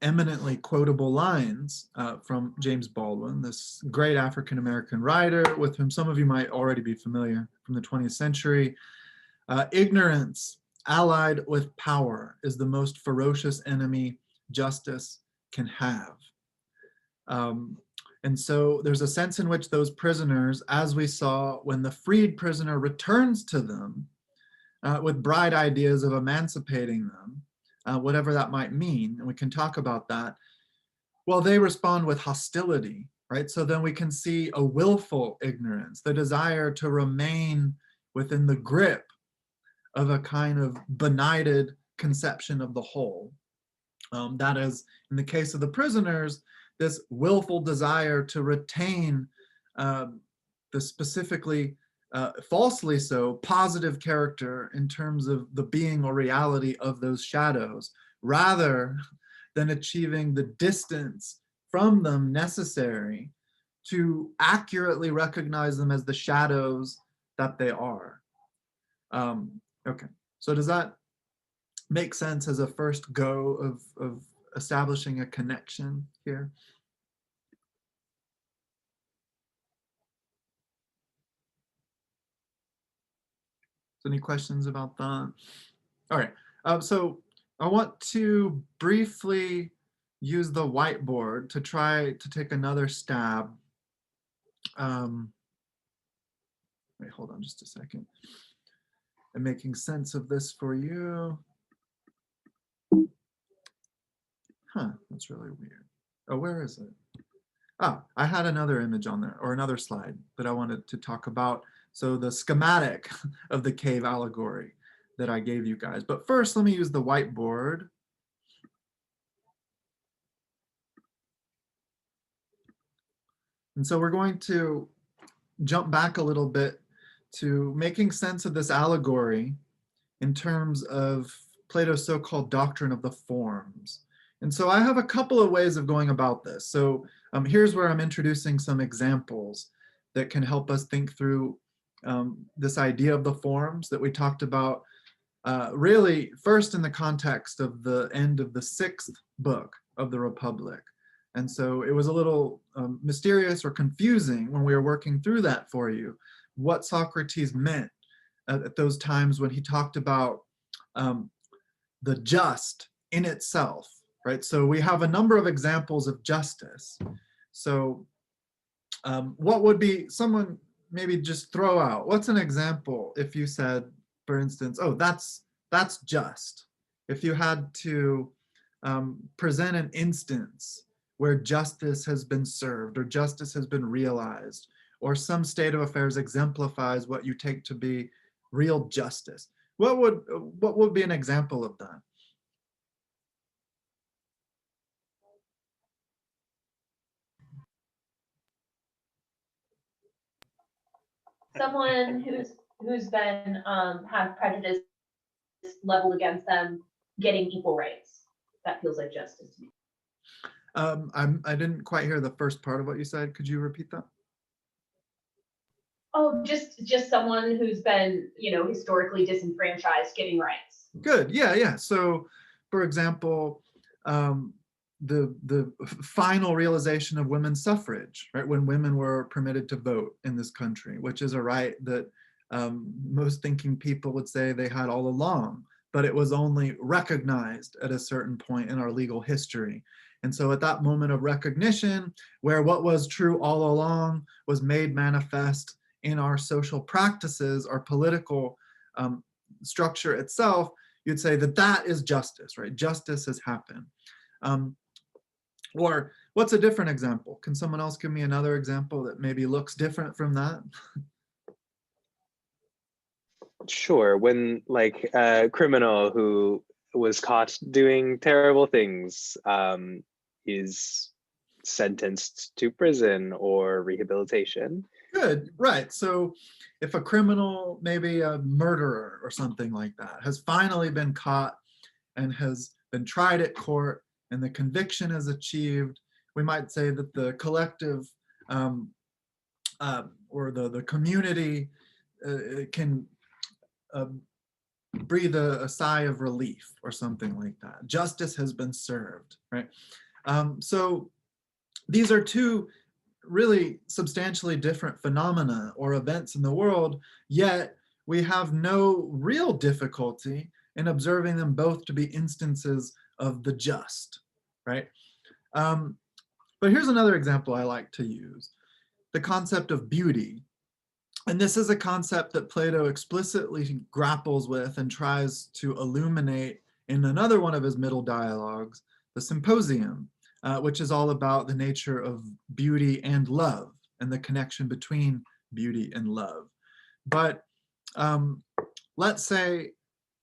eminently quotable lines from James Baldwin, this great African-American writer with whom some of you might already be familiar from the 20th century. Ignorance allied with power is the most ferocious enemy justice can have. And so there's a sense in which those prisoners, as we saw when the freed prisoner returns to them with bright ideas of emancipating them, whatever that might mean, and we can talk about that, well, they respond with hostility, right? So then we can see a willful ignorance, the desire to remain within the grip of a kind of benighted conception of the whole. That is, in the case of the prisoners, this willful desire to retain the specifically, falsely so, positive character in terms of the being or reality of those shadows, rather than achieving the distance from them necessary to accurately recognize them as the shadows that they are. Okay, so does that make sense as a first go of establishing a connection here? So any questions about that? All right, so I want to briefly use the whiteboard to try to take another stab. Wait, hold on just a second. I'm making sense of this for you. Huh, that's really weird. Oh, where is it? Oh, I had another image on there, or another slide that I wanted to talk about. So the schematic of the cave allegory that I gave you guys. But first, let me use the whiteboard. And so we're going to jump back a little bit to making sense of this allegory in terms of Plato's so-called doctrine of the forms. And so I have a couple of ways of going about this. So here's where I'm introducing some examples that can help us think through this idea of the forms that we talked about really first in the context of the end of the 6th book of the Republic. And so it was a little mysterious or confusing when we were working through that for you, what Socrates meant at those times when he talked about the just in itself, right? So we have a number of examples of justice. So what would be, someone maybe just throw out, what's an example if you said, for instance, oh, that's just. If you had to present an instance where justice has been served or justice has been realized, or some state of affairs exemplifies what you take to be real justice, what would be an example of that? Someone who's been have prejudice leveled against them getting equal rights. That feels like justice to me. I didn't quite hear the first part of what you said. Could you repeat that? Oh, just someone who's been, historically disenfranchised getting rights. Good. Yeah. So, for example, the final realization of women's suffrage, right? When women were permitted to vote in this country, which is a right that most thinking people would say they had all along, but it was only recognized at a certain point in our legal history. And so at that moment of recognition, where what was true all along was made manifest in our social practices, our political structure itself, you'd say that that is justice, right? Justice has happened. Or what's a different example? Can someone else give me another example that maybe looks different from that? Sure, when like a criminal who was caught doing terrible things is sentenced to prison or rehabilitation. Good, right. So if a criminal, maybe a murderer or something like that, has finally been caught and has been tried at court and the conviction is achieved, we might say that the collective or the community can breathe a sigh of relief or something like that. Justice has been served, right? So these are two really substantially different phenomena or events in the world, yet we have no real difficulty in observing them both to be instances of the just, right? But here's another example I like to use, the concept of beauty. And this is a concept that Plato explicitly grapples with and tries to illuminate in another one of his middle dialogues, the Symposium, which is all about the nature of beauty and love and the connection between beauty and love. But let's say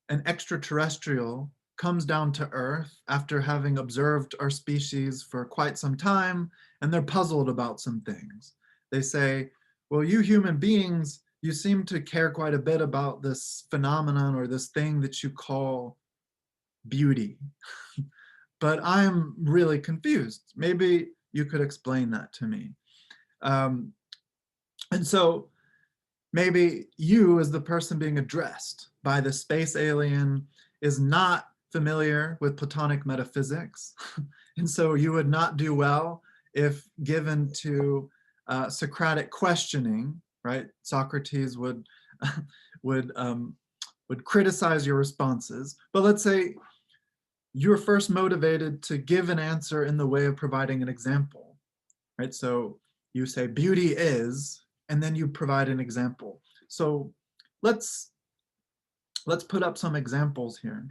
an extraterrestrial comes down to Earth after having observed our species for quite some time, and they're puzzled about some things. They say, well, you human beings, you seem to care quite a bit about this phenomenon or this thing that you call beauty. But I'm really confused. Maybe you could explain that to me. And so maybe you, as the person being addressed by the space alien, is not familiar with Platonic metaphysics. And so you would not do well if given to Socratic questioning, right? Socrates would would criticize your responses. But let's say you're first motivated to give an answer in the way of providing an example, right? So you say beauty is, and then you provide an example. So let's put up some examples here.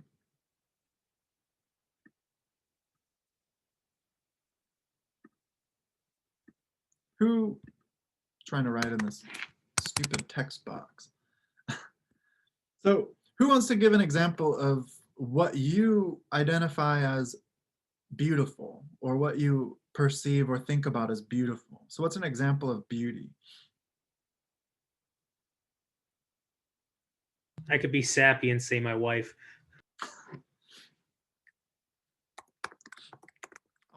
Who, trying to write in this stupid text box. So who wants to give an example of what you identify as beautiful, or what you perceive or think about as beautiful? So what's an example of beauty? I could be sappy and say my wife.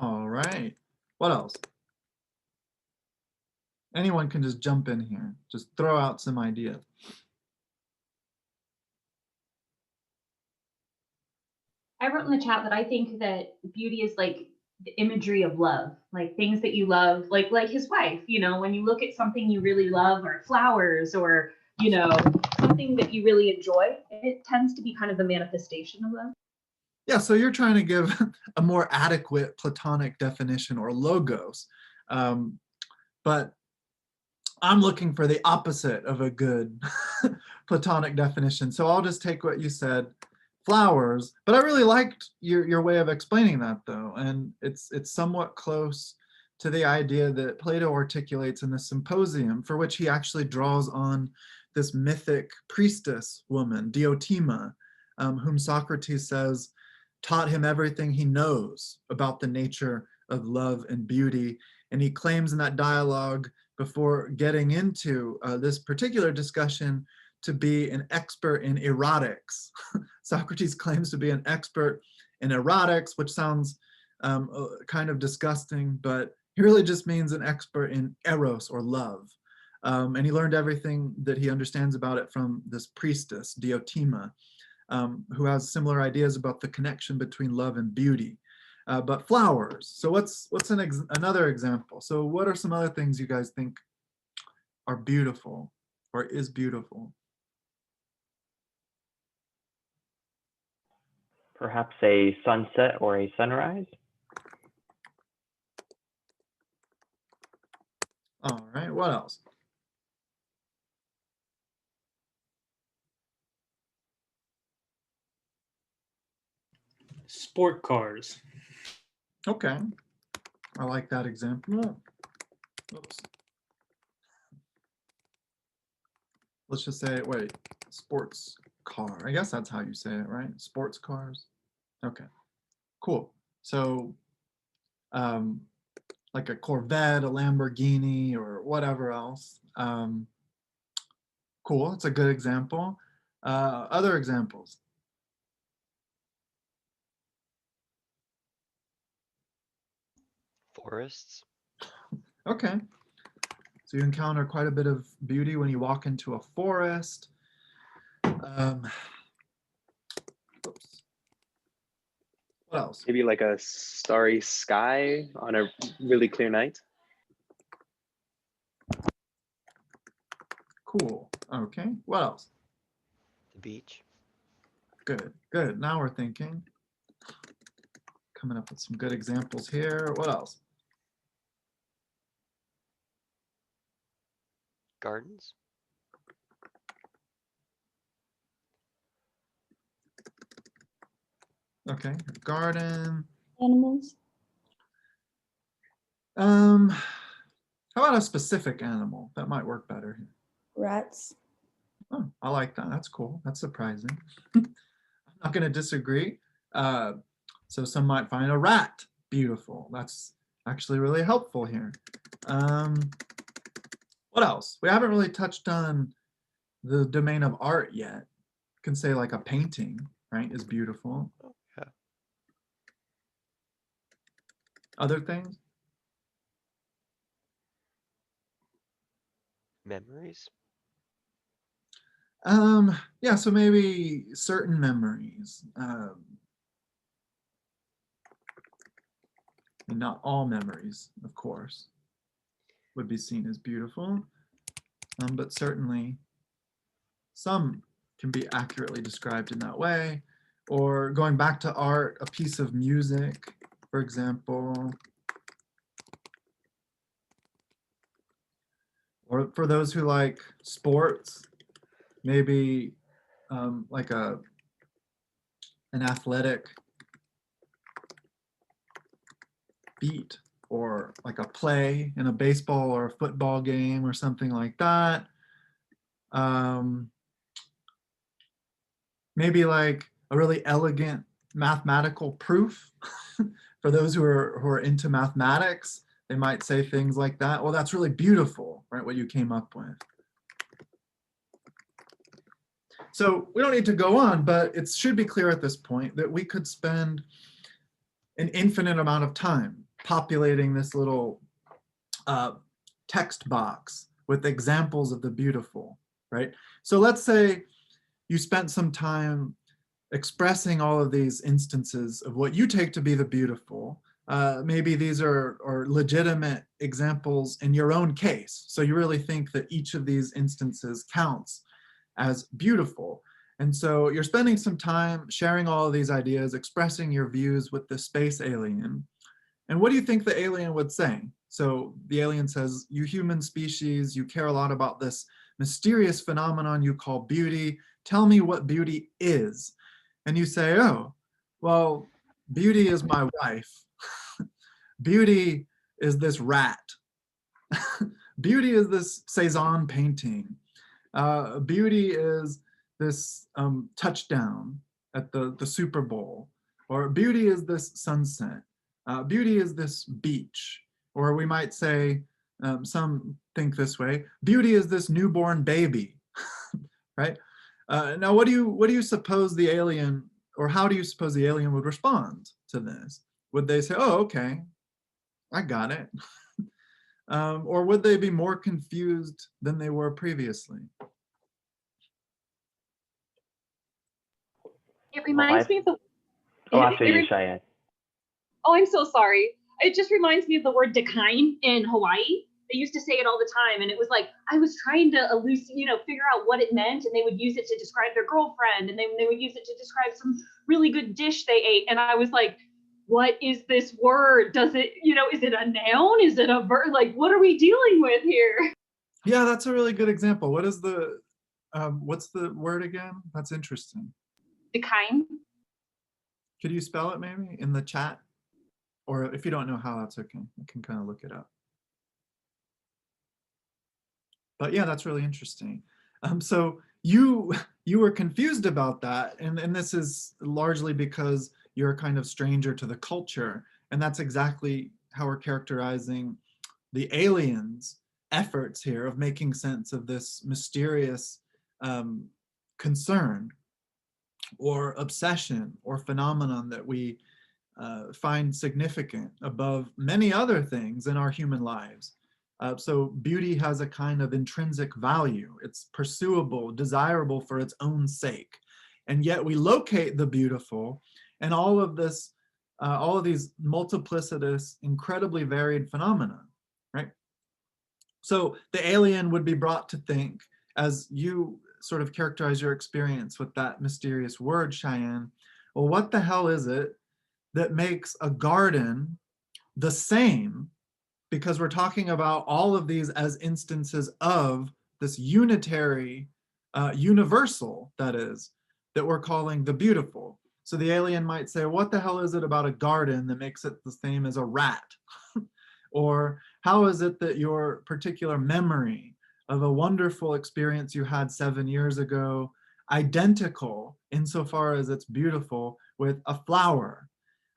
All right. What else? Anyone can just jump in here. Just throw out some ideas. I wrote in the chat that I think that beauty is like the imagery of love, like things that you love, like his wife, you know, when you look at something you really love, or flowers, or, you know, something that you really enjoy, it tends to be kind of the manifestation of love. Yeah, so you're trying to give a more adequate Platonic definition, or logos. But I'm looking for the opposite of a good Platonic definition. So I'll just take what you said, flowers. But I really liked your way of explaining that, though. And it's somewhat close to the idea that Plato articulates in the Symposium, for which he actually draws on this mythic priestess woman, Diotima, whom Socrates says taught him everything he knows about the nature of love and beauty. And he claims in that dialogue, before getting into this particular discussion, to be an expert in erotics. Socrates claims to be an expert in erotics, which sounds kind of disgusting, but he really just means an expert in eros, or love. And he learned everything that he understands about it from this priestess, Diotima, who has similar ideas about the connection between love and beauty. But flowers. So what's another example? So what are some other things you guys think are beautiful, or is beautiful? Perhaps a sunset or a sunrise. All right, what else? Sport cars. Okay, I like that example. Oops. Let's just say, wait, sports car. I guess that's how you say it, right? Sports cars. Okay, cool. So like a Corvette, a Lamborghini, or whatever else. Cool, it's a good example. Other examples? Forests. Okay. So you encounter quite a bit of beauty when you walk into a forest. Oops. What else? Maybe like a starry sky on a really clear night. Cool. Okay. What else? The beach. Good. Good. Now we're thinking. Coming up with some good examples here. What else? Gardens. Okay. Garden. Animals. How about a specific animal? That might work better here. Rats. Oh, I like that. That's cool. That's surprising. I'm not going to disagree. So some might find a rat beautiful. That's actually really helpful here. What else? We haven't really touched on the domain of art yet. You can say like a painting, right, is beautiful. Oh, yeah. Other things? Memories. Yeah, so maybe certain memories. And not all memories, of course, would be seen as beautiful, but certainly some can be accurately described in that way. Or going back to art, a piece of music, for example. Or for those who like sports, maybe like an athletic beat, or like a play in a baseball or a football game or something like that. Maybe like a really elegant mathematical proof. For those who are into mathematics, they might say things like that. Well, that's really beautiful, right? What you came up with. So we don't need to go on, but it should be clear at this point that we could spend an infinite amount of time populating this little text box with examples of the beautiful, right? So let's say you spent some time expressing all of these instances of what you take to be the beautiful. Maybe these are legitimate examples in your own case. So you really think that each of these instances counts as beautiful. And so you're spending some time sharing all of these ideas, expressing your views with the space alien. And what do you think the alien would say? So the alien says, you human species, you care a lot about this mysterious phenomenon you call beauty. Tell me what beauty is. And you say, oh, well, beauty is my wife. Beauty is this rat. Beauty is this Cézanne painting. Beauty is this touchdown at the Super Bowl. Or beauty is this sunset. Beauty is this beach. Or we might say, some think this way, beauty is this newborn baby, right? Now, what do you suppose the alien, or how do you suppose the alien would respond to this? Would they say, oh, okay, I got it? Or would they be more confused than they were previously? It reminds me of the. Oh, after you, Cheyenne. Oh, I'm so sorry. It just reminds me of the word decline in Hawaii. They used to say it all the time, and it was like I was trying to figure out what it meant, and they would use it to describe their girlfriend, and they would use it to describe some really good dish they ate, and I was like, what is this word? Does it, is it a noun? Is it a verb? Like, what are we dealing with here? Yeah, that's a really good example. What is what's the word again? That's interesting. Decline. Could you spell it maybe in the chat? Or if you don't know how, that's okay. You can kind of look it up. But yeah, that's really interesting. So you were confused about that, and this is largely because you're a kind of stranger to the culture, and that's exactly how we're characterizing the aliens' efforts here of making sense of this mysterious concern or obsession or phenomenon that we find significant above many other things in our human lives. So beauty has a kind of intrinsic value. It's pursuable, desirable for its own sake. And yet we locate the beautiful and all of these multiplicitous, incredibly varied phenomena, right? So the alien would be brought to think, as you sort of characterize your experience with that mysterious word, Cheyenne, well, what the hell is it that makes a garden the same? Because we're talking about all of these as instances of this unitary, universal, that is, that we're calling the beautiful. So the alien might say, what the hell is it about a garden that makes it the same as a rat? Or how is it that your particular memory of a wonderful experience you had 7 years ago, identical insofar as it's beautiful, with a flower?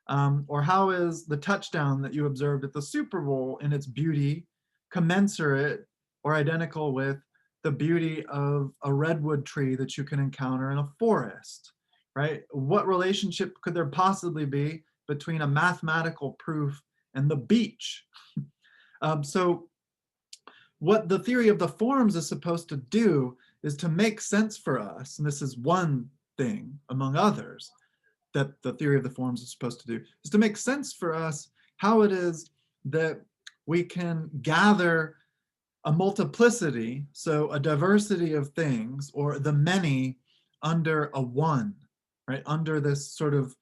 Or how is the touchdown that you observed at the Super Bowl in its beauty commensurate or identical with the beauty of a redwood tree that you can encounter in a forest, right? What relationship could there possibly be between a mathematical proof and the beach? So what the theory of the forms is supposed to do is to make sense for us, and this is one thing among others that the theory of the forms is supposed to do, is to make sense for us how it is that we can gather a multiplicity, so a diversity of things, or the many under a one, right? Under this sort of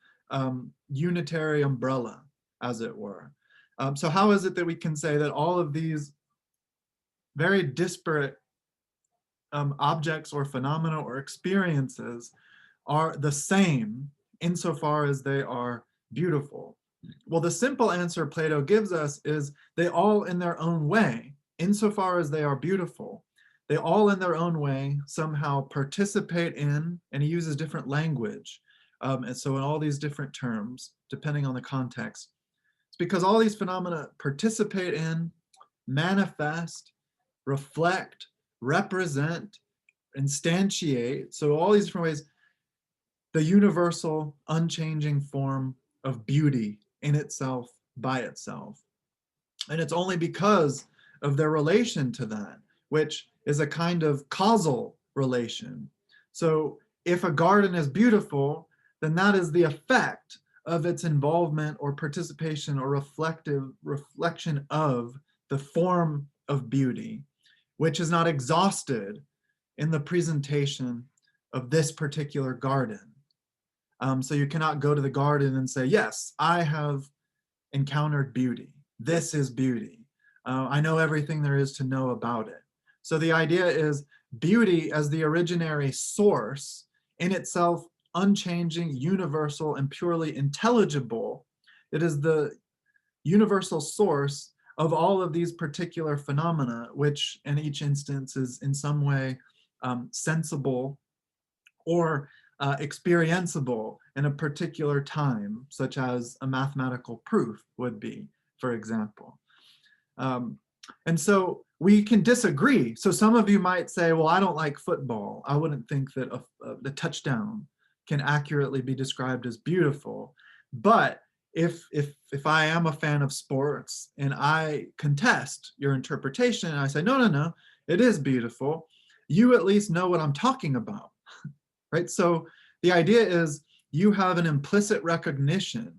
unitary umbrella, as it were. So how is it that we can say that all of these very disparate objects or phenomena or experiences are the same insofar as they are beautiful? Well, the simple answer Plato gives us is they all in their own way, insofar as they are beautiful, they all in their own way somehow participate in, and he uses different language. And so in all these different terms, depending on the context, it's because all these phenomena participate in, manifest, reflect, represent, instantiate, so all these different ways, the universal, unchanging form of beauty in itself, by itself. And it's only because of their relation to that, which is a kind of causal relation. So if a garden is beautiful, then that is the effect of its involvement or participation or reflection of the form of beauty, which is not exhausted in the presentation of this particular garden. So you cannot go to the garden and say, yes, I have encountered beauty. This is beauty. I know everything there is to know about it. So the idea is beauty as the originary source, in itself unchanging, universal, and purely intelligible. It is the universal source of all of these particular phenomena, which in each instance is in some way sensible or experienceable in a particular time, such as a mathematical proof would be, for example. And so we can disagree. So some of you might say, well, I don't like football. I wouldn't think that the touchdown can accurately be described as beautiful. But if I am a fan of sports and I contest your interpretation and I say, no, it is beautiful, you at least know what I'm talking about, right? So the idea is you have an implicit recognition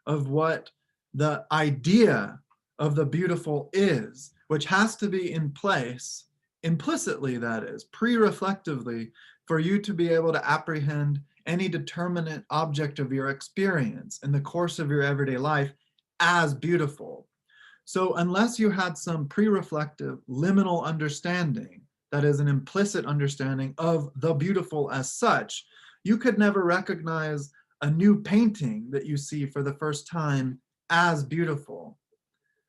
of what the idea of the beautiful is, which has to be in place implicitly, that is, pre-reflectively, for you to be able to apprehend any determinate object of your experience in the course of your everyday life as beautiful. So unless you had some pre-reflective liminal understanding, that is an implicit understanding of the beautiful as such, you could never recognize a new painting that you see for the first time as beautiful,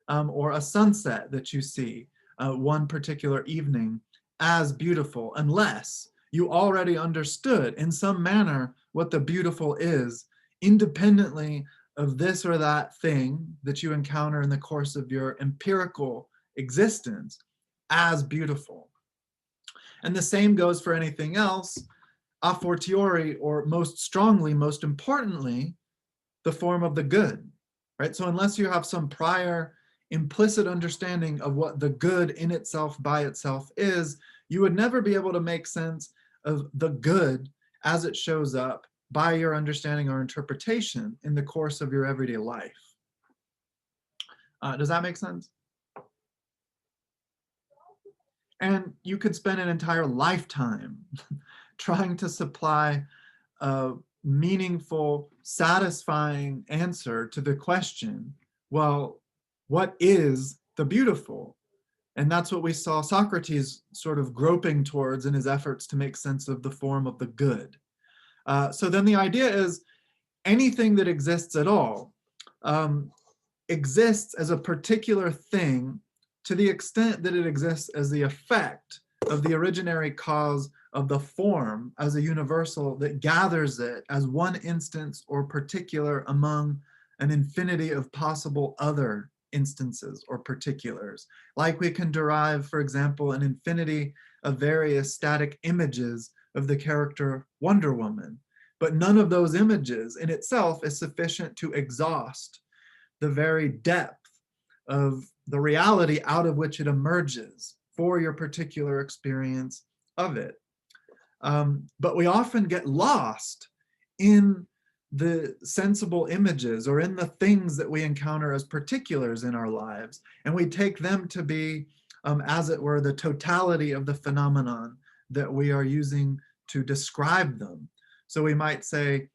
or a sunset that you see one particular evening as beautiful, unless you already understood in some manner what the beautiful is, independently of this or that thing that you encounter in the course of your empirical existence as beautiful. And the same goes for anything else, a fortiori, or most strongly, most importantly, the form of the good, right? So unless you have some prior implicit understanding of what the good in itself by itself is, you would never be able to make sense of the good as it shows up by your understanding or interpretation in the course of your everyday life. Does that make sense? And you could spend an entire lifetime trying to supply a meaningful, satisfying answer to the question, well, what is the beautiful? And that's what we saw Socrates sort of groping towards in his efforts to make sense of the form of the good. So then the idea is anything that exists at all exists as a particular thing to the extent that it exists as the effect of the originary cause of the form as a universal that gathers it as one instance or particular among an infinity of possible other instances or particulars. Like we can derive, for example, an infinity of various static images of the character Wonder Woman, but none of those images in itself is sufficient to exhaust the very depth of the reality out of which it emerges for your particular experience of it. But we often get lost in the sensible images or in the things that we encounter as particulars in our lives, and we take them to be, as it were, the totality of the phenomenon that we are using to describe them. So we might say,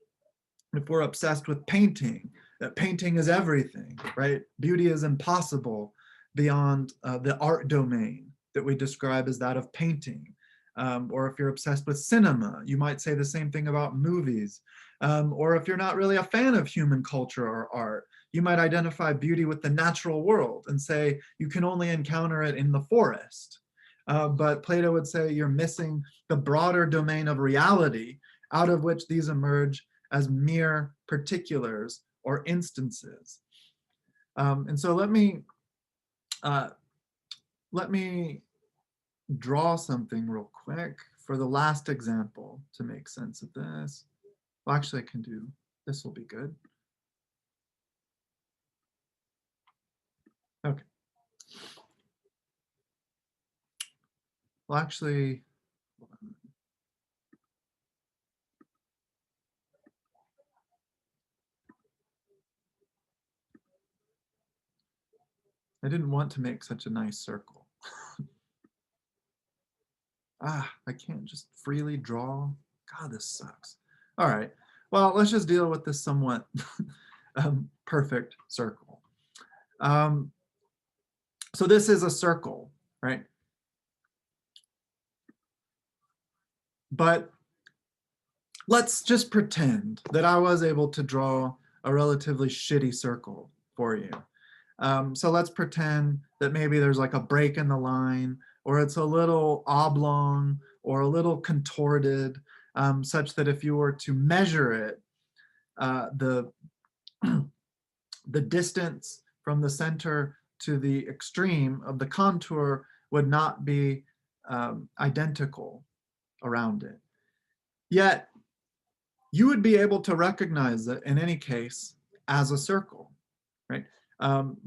if we're obsessed with painting, that painting is everything, right? Beauty is impossible beyond the art domain that we describe as that of painting. Or if you're obsessed with cinema, you might say the same thing about movies. Or if you're not really a fan of human culture or art, you might identify beauty with the natural world and say you can only encounter it in the forest. But Plato would say you're missing the broader domain of reality, out of which these emerge as mere particulars or instances. And so let me draw something real quick for the last example to make sense of this. Well, actually, I can do, this will be good. Okay. Well, actually, I didn't want to make such a nice circle. I can't just freely draw. God, this sucks. All right, well, let's just deal with this somewhat perfect circle. So this is a circle, right? But let's just pretend that I was able to draw a relatively shitty circle for you. So let's pretend that maybe there's like a break in the line, or it's a little oblong or a little contorted, such that if you were to measure it, the distance from the center to the extreme of the contour would not be identical around it. Yet, you would be able to recognize it in any case as a circle, right?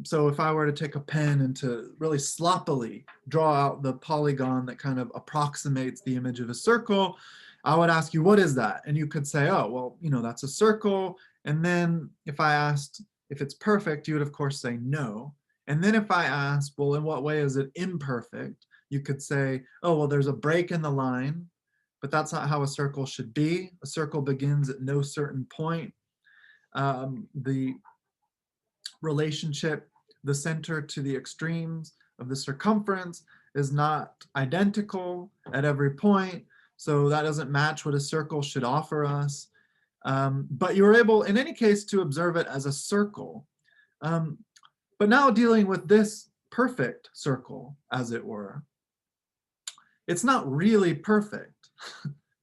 So if I were to take a pen and to really sloppily draw out the polygon that kind of approximates the image of a circle, I would ask you, what is that? And you could say, oh, well, you know, that's a circle. And then if I asked if it's perfect, you would of course say no. And then if I asked, well, in what way is it imperfect? You could say, oh, well, there's a break in the line, but that's not how a circle should be. A circle begins at no certain point. The relationship, the center to the extremes of the circumference is not identical at every point. So that doesn't match what a circle should offer us. But you're able, in any case, to observe it as a circle. But now dealing with this perfect circle, as it were, it's not really perfect,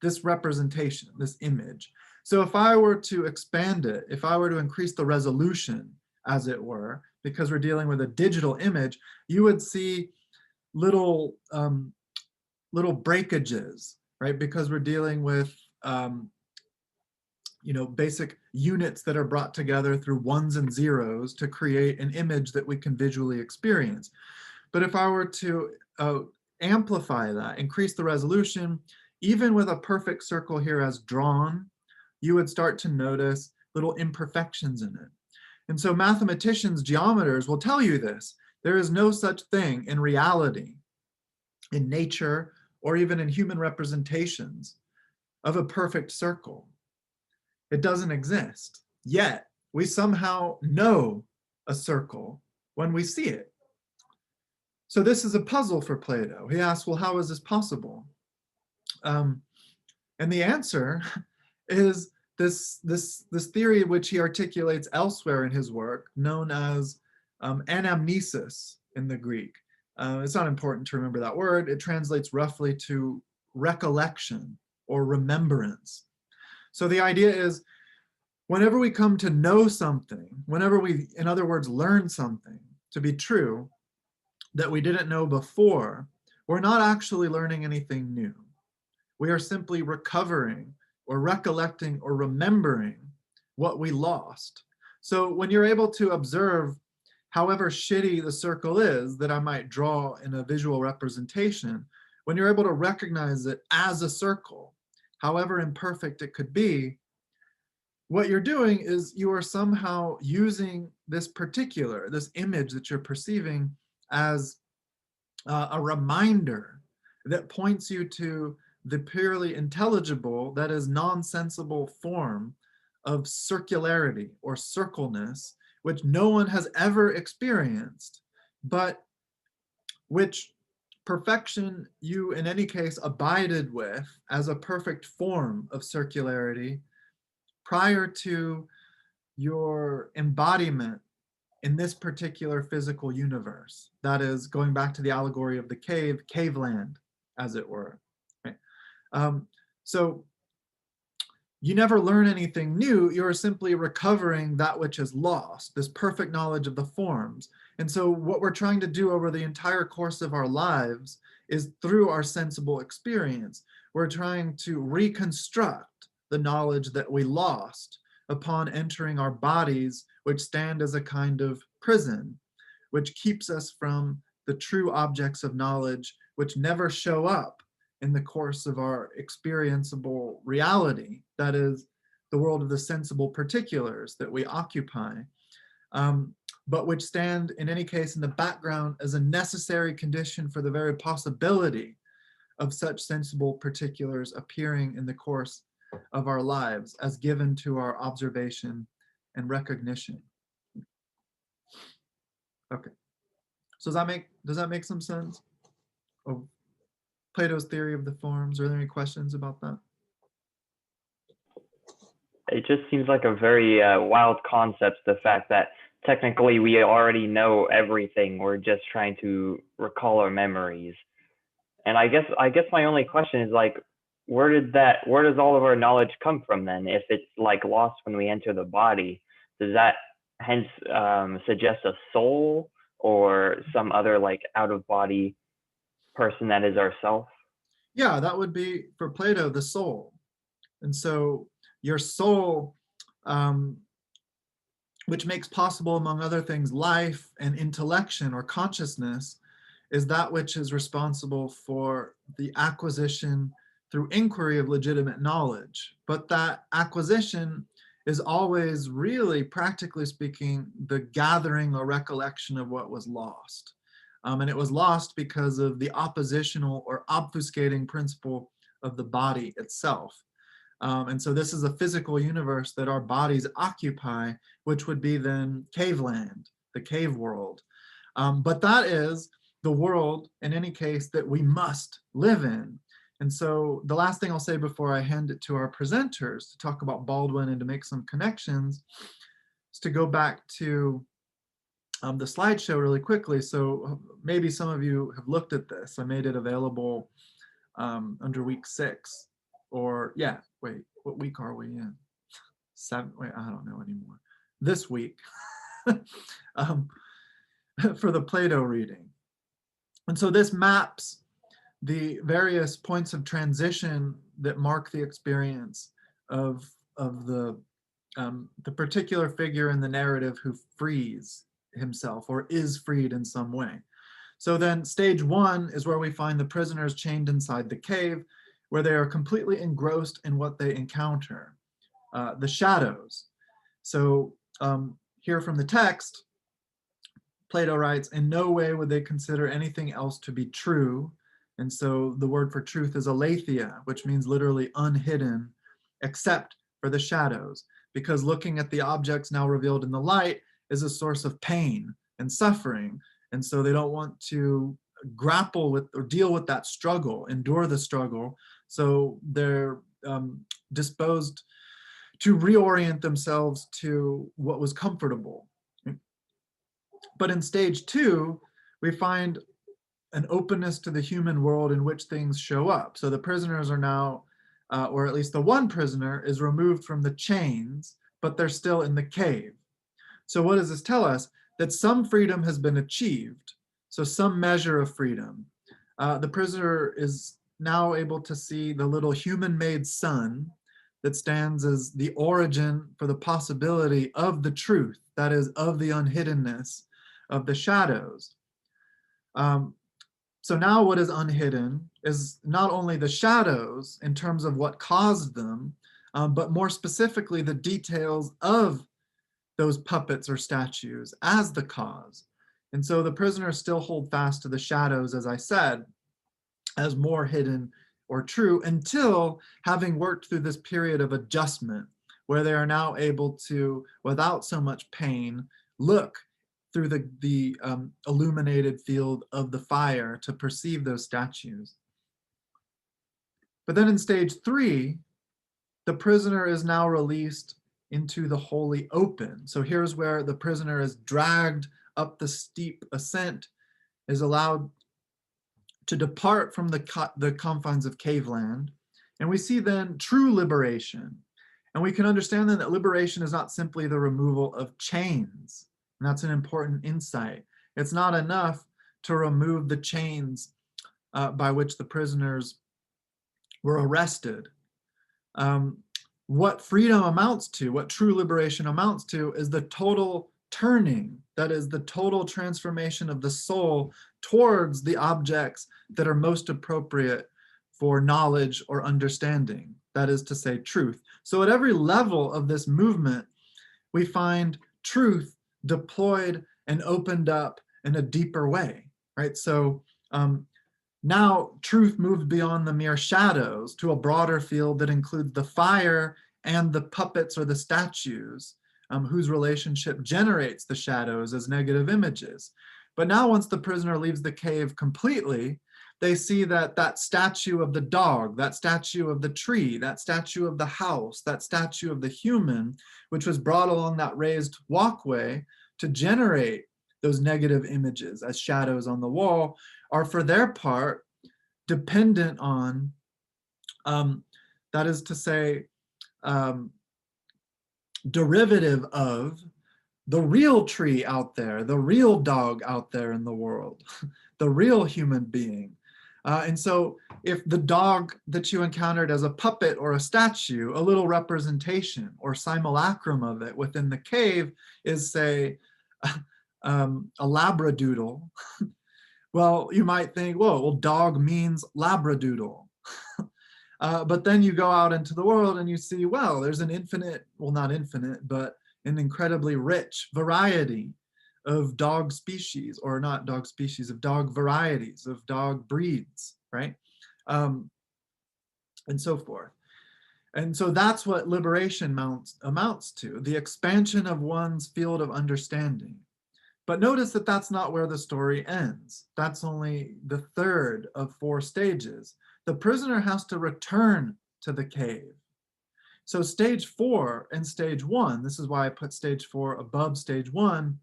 this representation, this image. So if I were to expand it, if I were to increase the resolution, as it were, because we're dealing with a digital image, you would see little breakages, right? Because we're dealing with basic units that are brought together through ones and zeros to create an image that we can visually experience. But if I were to amplify that, increase the resolution, even with a perfect circle here as drawn, you would start to notice little imperfections in it. And so mathematicians, geometers will tell you this. There is no such thing in reality, in nature, or even in human representations of a perfect circle. It doesn't exist. Yet, we somehow know a circle when we see it. So this is a puzzle for Plato. He asks, well, how is this possible? And the answer is this theory which he articulates elsewhere in his work, known as anamnesis in the Greek. It's not important to remember that word. It translates roughly to recollection or remembrance. So the idea is, whenever we come to know something, whenever we, in other words, learn something to be true that we didn't know before, we're not actually learning anything new. We are simply recovering or recollecting or remembering what we lost. So when you're able to observe, however shitty the circle is that I might draw in a visual representation, when you're able to recognize it as a circle, however imperfect it could be, what you're doing is you are somehow using this image that you're perceiving as a reminder that points you to the purely intelligible, that is non-sensible form of circularity or circleness, which no one has ever experienced, but which perfection you in any case abided with as a perfect form of circularity prior to your embodiment in this particular physical universe. That is, going back to the allegory of the cave land, as it were. Right? So you never learn anything new. You're simply recovering that which is lost, this perfect knowledge of the forms. And so what we're trying to do over the entire course of our lives is through our sensible experience, we're trying to reconstruct the knowledge that we lost upon entering our bodies, which stand as a kind of prison, which keeps us from the true objects of knowledge, which never show up in the course of our experienceable reality, that is, the world of the sensible particulars that we occupy, but which stand in any case in the background as a necessary condition for the very possibility of such sensible particulars appearing in the course of our lives as given to our observation and recognition. Okay, so does that make some sense of Plato's theory of the forms? Are there any questions about that? It just seems like a very wild concept, the fact that technically we already know everything. We're just trying to recall our memories. And I guess my only question is, like, where does all of our knowledge come from then? If it's like lost when we enter the body, does that hence suggest a soul or some other like out of body person that is ourself? Yeah, that would be for Plato the soul. And so your soul, which makes possible, among other things, life and intellection or consciousness, is that which is responsible for the acquisition through inquiry of legitimate knowledge. But that acquisition is always really, practically speaking, the gathering or recollection of what was lost. And it was lost because of the oppositional or obfuscating principle of the body itself. And so this is a physical universe that our bodies occupy, which would be then cave land, the cave world. But that is the world, in any case, that we must live in. And so the last thing I'll say before I hand it to our presenters to talk about Baldwin and to make some connections is to go back to the slideshow really quickly. So maybe some of you have looked at this. I made it available under week 6, or yeah, wait, what week are we in? 7, wait, I don't know anymore. This week for the Plato reading. And so this maps the various points of transition that mark the experience of the particular figure in the narrative who frees himself or is freed in some way. So then stage 1 is where we find the prisoners chained inside the cave, where they are completely engrossed in what they encounter, the shadows. So here from the text, Plato writes, in no way would they consider anything else to be true. And so the word for truth is aletheia, which means literally unhidden, except for the shadows, because looking at the objects now revealed in the light is a source of pain and suffering. And so they don't want to grapple with or deal with that struggle, endure the struggle. So they're disposed to reorient themselves to what was comfortable. But in stage 2, we find an openness to the human world in which things show up. So the prisoners are now, or at least the one prisoner is removed from the chains, but they're still in the cave. So what does this tell us? That some freedom has been achieved. So some measure of freedom. The prisoner is now able to see the little human-made sun that stands as the origin for the possibility of the truth, that is, of the unhiddenness of the shadows. So now what is unhidden is not only the shadows in terms of what caused them, but more specifically the details of those puppets or statues as the cause. And so the prisoners still hold fast to the shadows, as I said, as more hidden or true, until having worked through this period of adjustment where they are now able to, without so much pain, look through the illuminated field of the fire to perceive those statues. But then in stage 3, the prisoner is now released into the holy open. So here's where the prisoner is dragged up the steep ascent, is allowed to depart from the confines of caveland. And we see then true liberation. And we can understand then that liberation is not simply the removal of chains. And that's an important insight. It's not enough to remove the chains by which the prisoners were arrested. What freedom amounts to, what true liberation amounts to, is the total turning, that is the total transformation of the soul towards the objects that are most appropriate for knowledge or understanding, that is to say, truth. So at every level of this movement, we find truth deployed and opened up in a deeper way, right? So now truth moved beyond the mere shadows to a broader field that includes the fire and the puppets or the statues, whose relationship generates the shadows as negative images. But now once the prisoner leaves the cave completely, they see that that statue of the dog, that statue of the tree, that statue of the house, that statue of the human, which was brought along that raised walkway to generate those negative images as shadows on the wall, are for their part dependent on, that is to say, derivative of the real tree out there, the real dog out there in the world, the real human being. And so if the dog that you encountered as a puppet or a statue, a little representation or simulacrum of it within the cave is, say, a labradoodle, well, you might think, whoa, well, dog means labradoodle. But then you go out into the world and you see, well, there's an infinite, well, not infinite, but an incredibly rich variety of dog species, or not dog species, of dog varieties, of dog breeds, right? And so forth. And so that's what liberation amounts to, the expansion of one's field of understanding. But notice that that's not where the story ends. That's only the third of 4 stages. The prisoner has to return to the cave. So stage 4 and stage 1, this is why I put stage 4 above stage 1,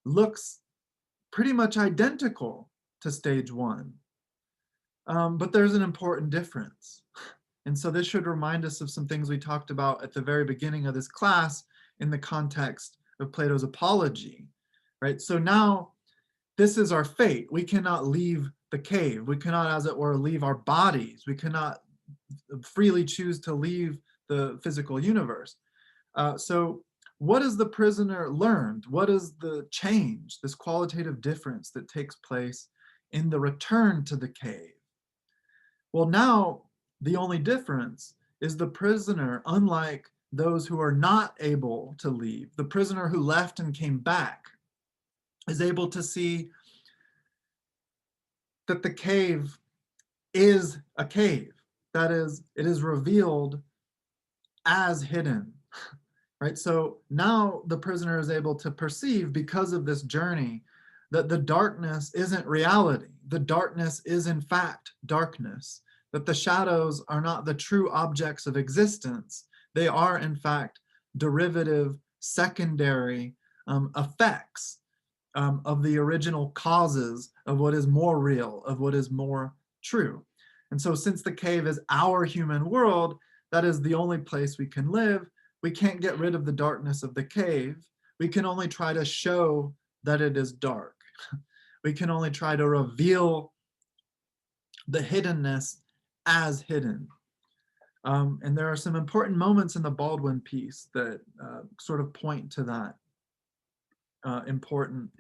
looks pretty much identical to stage 1. But there's an important difference. And so this should remind us of some things we talked about at the very beginning of this class in the context of Plato's Apology, right? So now this is our fate. We cannot leave the cave. We cannot, as it were, leave our bodies. We cannot freely choose to leave the physical universe. So what has the prisoner learned? What is the change, this qualitative difference that takes place in the return to the cave? Well, now the only difference is the prisoner, unlike those who are not able to leave, the prisoner who left and came back, is able to see that the cave is a cave. That is, it is revealed as hidden, right? So now the prisoner is able to perceive, because of this journey, that the darkness isn't reality. The darkness is in fact darkness, that the shadows are not the true objects of existence. They are in fact derivative, secondary effects of the original causes of what is more real, of what is more true. And so since the cave is our human world, that is the only place we can live, we can't get rid of the darkness of the cave. We can only try to show that it is dark. We can only try to reveal the hiddenness as hidden. And there are some important moments in the Baldwin piece that sort of point to that important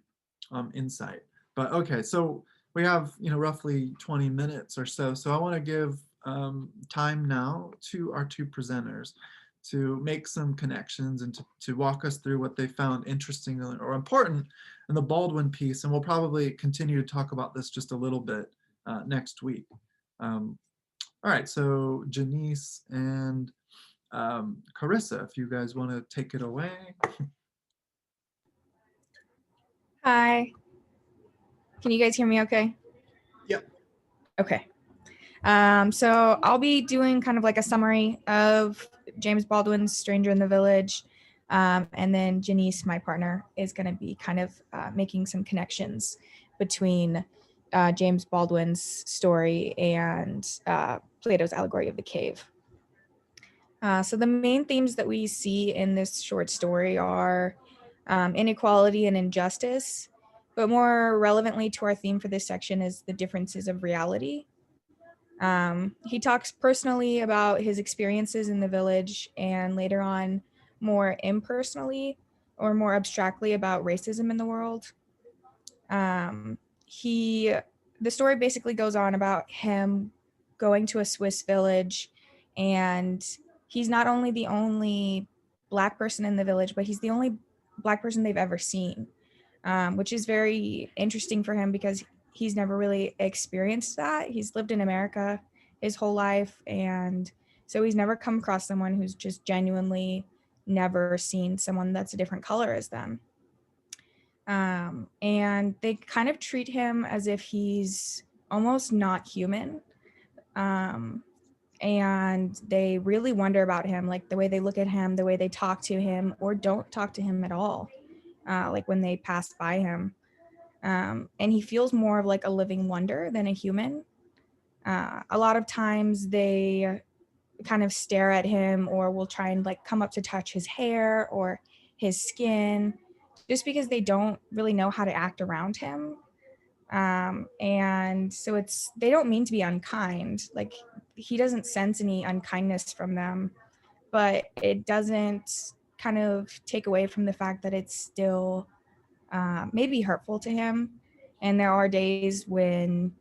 insight. But okay, so we have roughly 20 minutes or so. So I want to give time now to our 2 presenters to make some connections and to walk us through what they found interesting or important in the Baldwin piece. And we'll probably continue to talk about this just a little bit next week. All right, so Janice and Carissa, if you guys want to take it away. Hi. Can you guys hear me okay? Yep. Okay. So I'll be doing kind of like a summary of James Baldwin's Stranger in the Village. And then Janice, my partner, is going to be kind of making some connections between James Baldwin's story and Plato's Allegory of the Cave. So the main themes that we see in this short story are inequality and injustice, but more relevantly to our theme for this section is the differences of reality. He talks personally about his experiences in the village, and later on more impersonally or more abstractly about racism in the world. The story basically goes on about him going to a Swiss village, and he's not only the only Black person in the village, but he's the only Black person they've ever seen, which is very interesting for him because he's never really experienced that. He's lived in America his whole life, and so he's never come across someone who's just genuinely never seen someone that's a different color as them. And they kind of treat him as if he's almost not human. And they really wonder about him, like the way they look at him, the way they talk to him, or don't talk to him at all, like when they pass by him. And he feels more of like a living wonder than a human. A lot of times they kind of stare at him or will try and like come up to touch his hair or his skin, just because they don't really know how to act around him. And so they don't mean to be unkind. Like he doesn't sense any unkindness from them, but it doesn't kind of take away from the fact that it's still maybe hurtful to him. And there are days when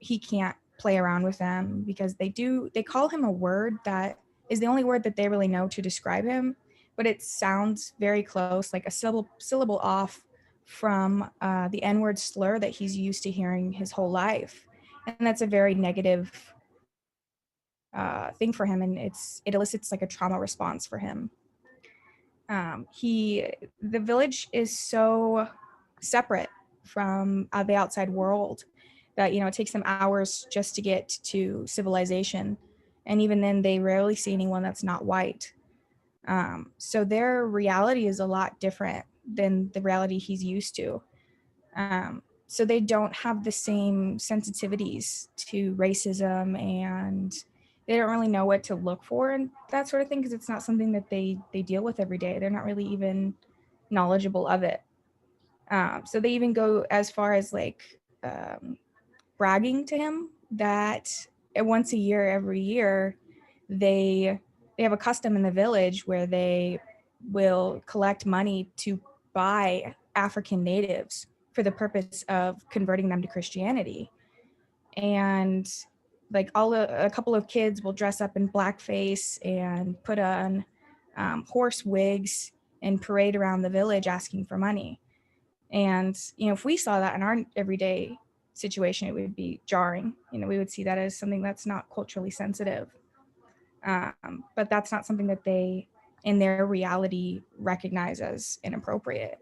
he can't play around with them because they call him a word that is the only word that they really know to describe him, but it sounds very close, like a syllable off from the N-word slur that he's used to hearing his whole life. And that's a very negative thing for him, and it elicits like a trauma response for him. The village is so separate from the outside world that, it takes them hours just to get to civilization. And even then they rarely see anyone that's not white. So their reality is a lot different than the reality he's used to. So they don't have the same sensitivities to racism, and they don't really know what to look for and that sort of thing, because it's not something that they deal with every day. They're not really even knowledgeable of it. So they even go as far as like bragging to him that once a year, every year, they have a custom in the village where they will collect money to buy African natives for the purpose of converting them to Christianity. And like a couple of kids will dress up in blackface and put on horse wigs and parade around the village asking for money. And, if we saw that in our everyday situation, it would be jarring. We would see that as something that's not culturally sensitive. But that's not something that they, in their reality, recognize as inappropriate.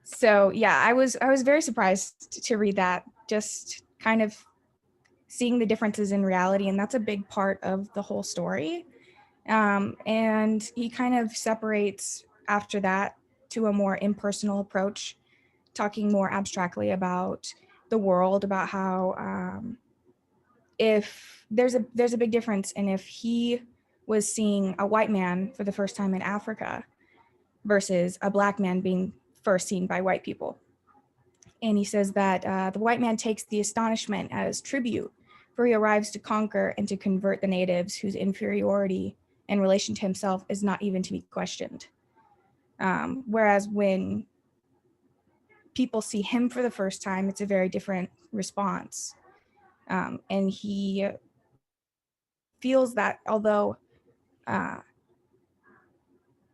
So yeah, I was very surprised to read that, just kind of seeing the differences in reality, and that's a big part of the whole story. And he kind of separates after that to a more impersonal approach, talking more abstractly about the world, about how if there's a big difference in if he was seeing a white man for the first time in Africa versus a Black man being first seen by white people. And he says that the white man takes the astonishment as tribute, for he arrives to conquer and to convert the natives whose inferiority in relation to himself is not even to be questioned. Whereas when people see him for the first time, it's a very different response. And he feels that although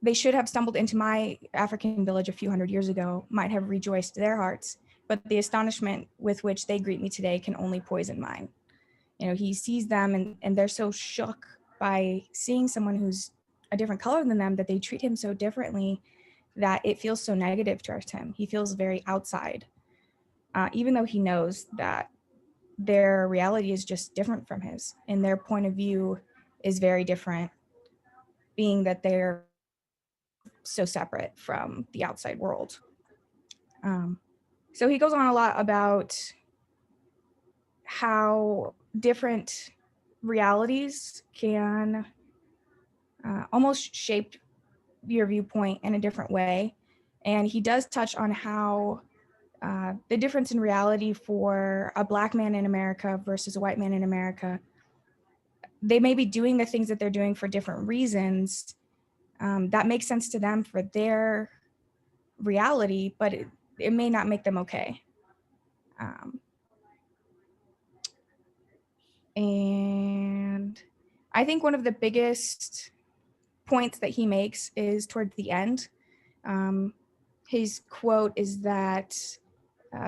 they should have stumbled into my African village a few hundred years ago, might have rejoiced their hearts, but the astonishment with which they greet me today can only poison mine. You know, he sees them and they're so shook by seeing someone who's a different color than them that they treat him so differently that it feels so negative towards him. He feels very outside, even though he knows that their reality is just different from his and their point of view is very different, being that they're so separate from the outside world. So he goes on a lot about how different realities can almost shape your viewpoint in a different way. And he does touch on how the difference in reality for a Black man in America versus a white man in America, they may be doing the things that they're doing for different reasons that makes sense to them for their reality, but it may not make them okay. And I think one of the biggest points that he makes is towards the end. His quote is that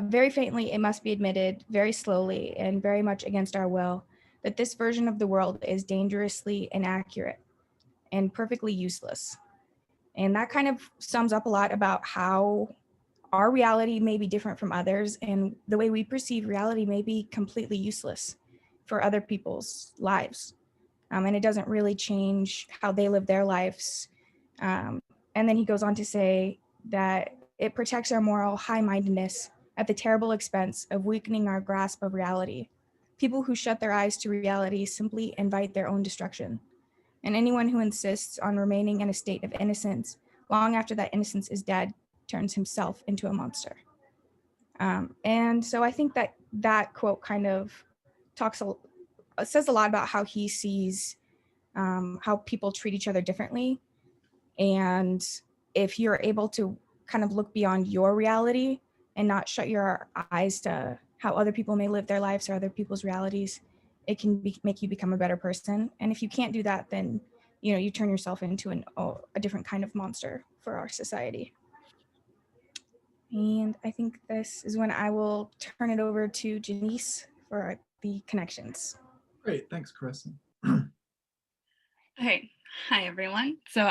very faintly, it must be admitted, very slowly and very much against our will, that this version of the world is dangerously inaccurate and perfectly useless. And that kind of sums up a lot about how our reality may be different from others, and the way we perceive reality may be completely useless for other people's lives. And it doesn't really change how they live their lives. And then he goes on to say that it protects our moral high-mindedness at the terrible expense of weakening our grasp of reality. People who shut their eyes to reality simply invite their own destruction. And anyone who insists on remaining in a state of innocence long after that innocence is dead turns himself into a monster. And so I think that that quote kind of says a lot about how he sees how people treat each other differently. And if you're able to kind of look beyond your reality and not shut your eyes to how other people may live their lives or other people's realities, it can make you become a better person. And if you can't do that, then you turn yourself into a different kind of monster for our society. And I think this is when I will turn it over to Janice for the connections. Great, thanks, Carissa. Okay, hi everyone. So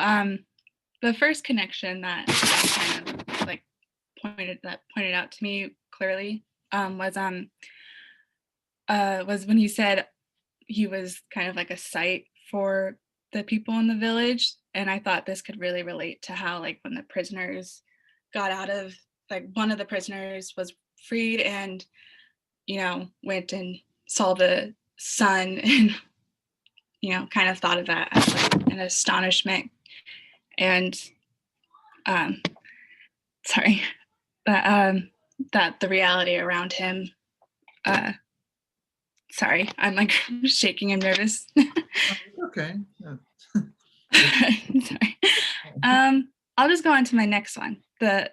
the first connection that kind of like pointed out to me clearly was when he said he was kind of like a sight for the people in the village, and I thought this could really relate to how, like, when the prisoners got out of, like, one of the prisoners was freed and went and saw the sun and kind of thought of that as like an astonishment and that the reality around him sorry, I'm like shaking and nervous. Okay. Sorry. I'll just go on to my next one. The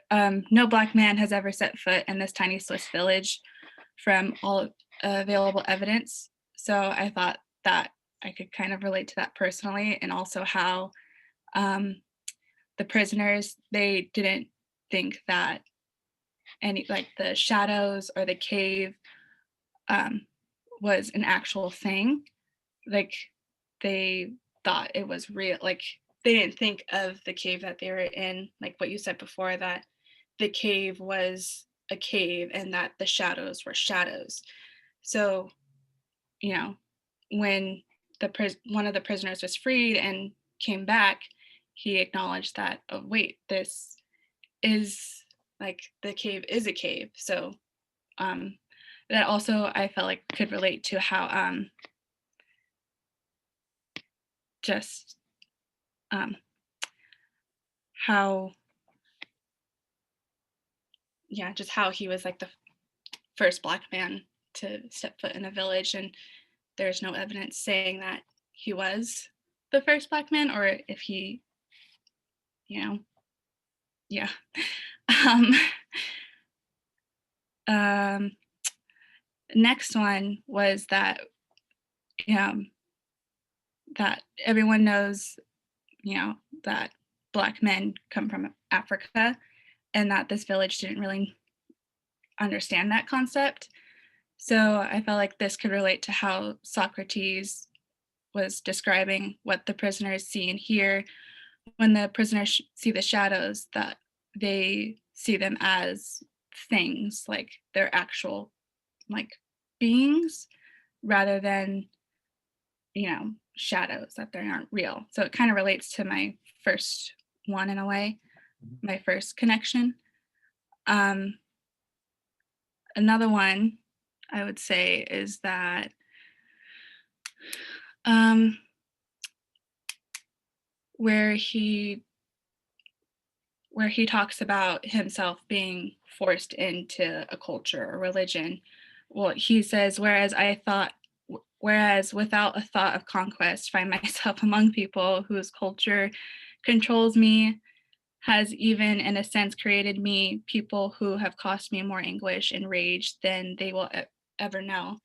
no Black man has ever set foot in this tiny Swiss village from all available evidence. So I thought that I could kind of relate to that personally, and also how the prisoners, they didn't think that any, like, the shadows or the cave was an actual thing. Like, they thought it was real. Like, they didn't think of the cave that they were in, like what you said before, that the cave was a cave and that the shadows were shadows. So, when one of the prisoners was freed and came back, he acknowledged that, oh wait, this is, like, the cave is a cave. So that also I felt like could relate to how just how he was like the first Black man to step foot in a village, and there's no evidence saying that he was the first Black man, or if he, next one was that that everyone knows that Black men come from Africa, and that this village didn't really understand that concept. So I felt like this could relate to how Socrates was describing what the prisoners see and hear. When the prisoners see the shadows, that they see them as things, like they're actual like beings, rather than, shadows, that they aren't real. So it kind of relates to my first one in a way, my first connection. Another one I would say is that where he talks about himself being forced into a culture or religion. Well, he says, whereas without a thought of conquest, find myself among people whose culture controls me, has even in a sense created me, people who have cost me more anguish and rage than they will ever know.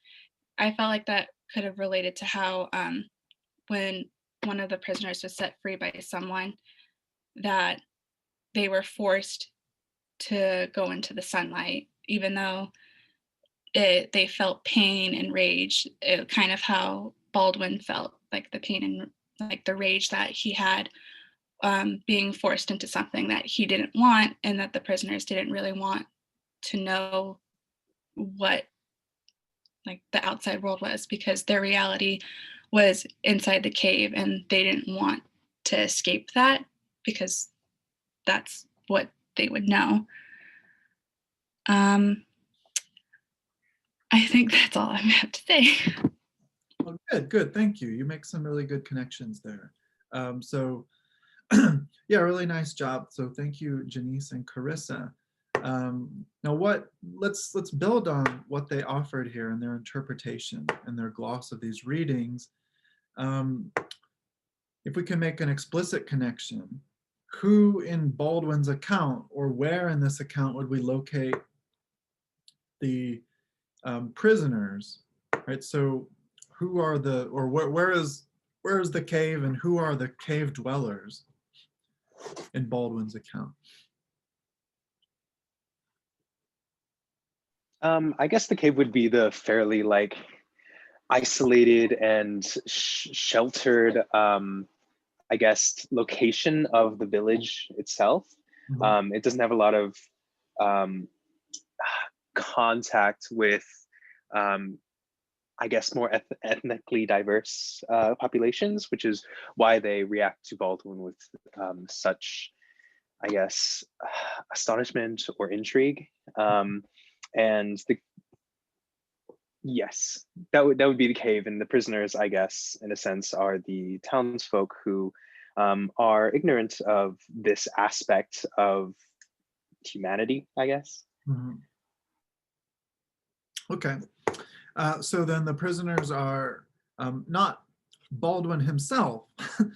I felt like that could have related to how when one of the prisoners was set free by someone, that they were forced to go into the sunlight, even though they felt pain and rage, kind of how Baldwin felt, like the pain and like the rage that he had, being forced into something that he didn't want, and that the prisoners didn't really want to know what like the outside world was, because their reality was inside the cave and they didn't want to escape that because that's what they would know. I think that's all I have to say. Well, good, thank you. You make some really good connections there. So yeah, really nice job. So thank you, Janice and Carissa. Now let's build on what they offered here in their interpretation and their gloss of these readings. If we can make an explicit connection, who in Baldwin's account, or where in this account would we locate the prisoners, right? So who are the, or where is the cave, and who are the cave dwellers in Baldwin's account? I guess the cave would be the fairly like isolated and sheltered, I guess, location of the village itself. It doesn't have a lot of contact with, I guess, more ethnically diverse populations, which is why they react to Baldwin with such, I guess, astonishment or intrigue. And yes, that would be the cave, and the prisoners, I guess, in a sense, are the townsfolk who are ignorant of this aspect of humanity, I guess. Okay, so then the prisoners are not Baldwin himself,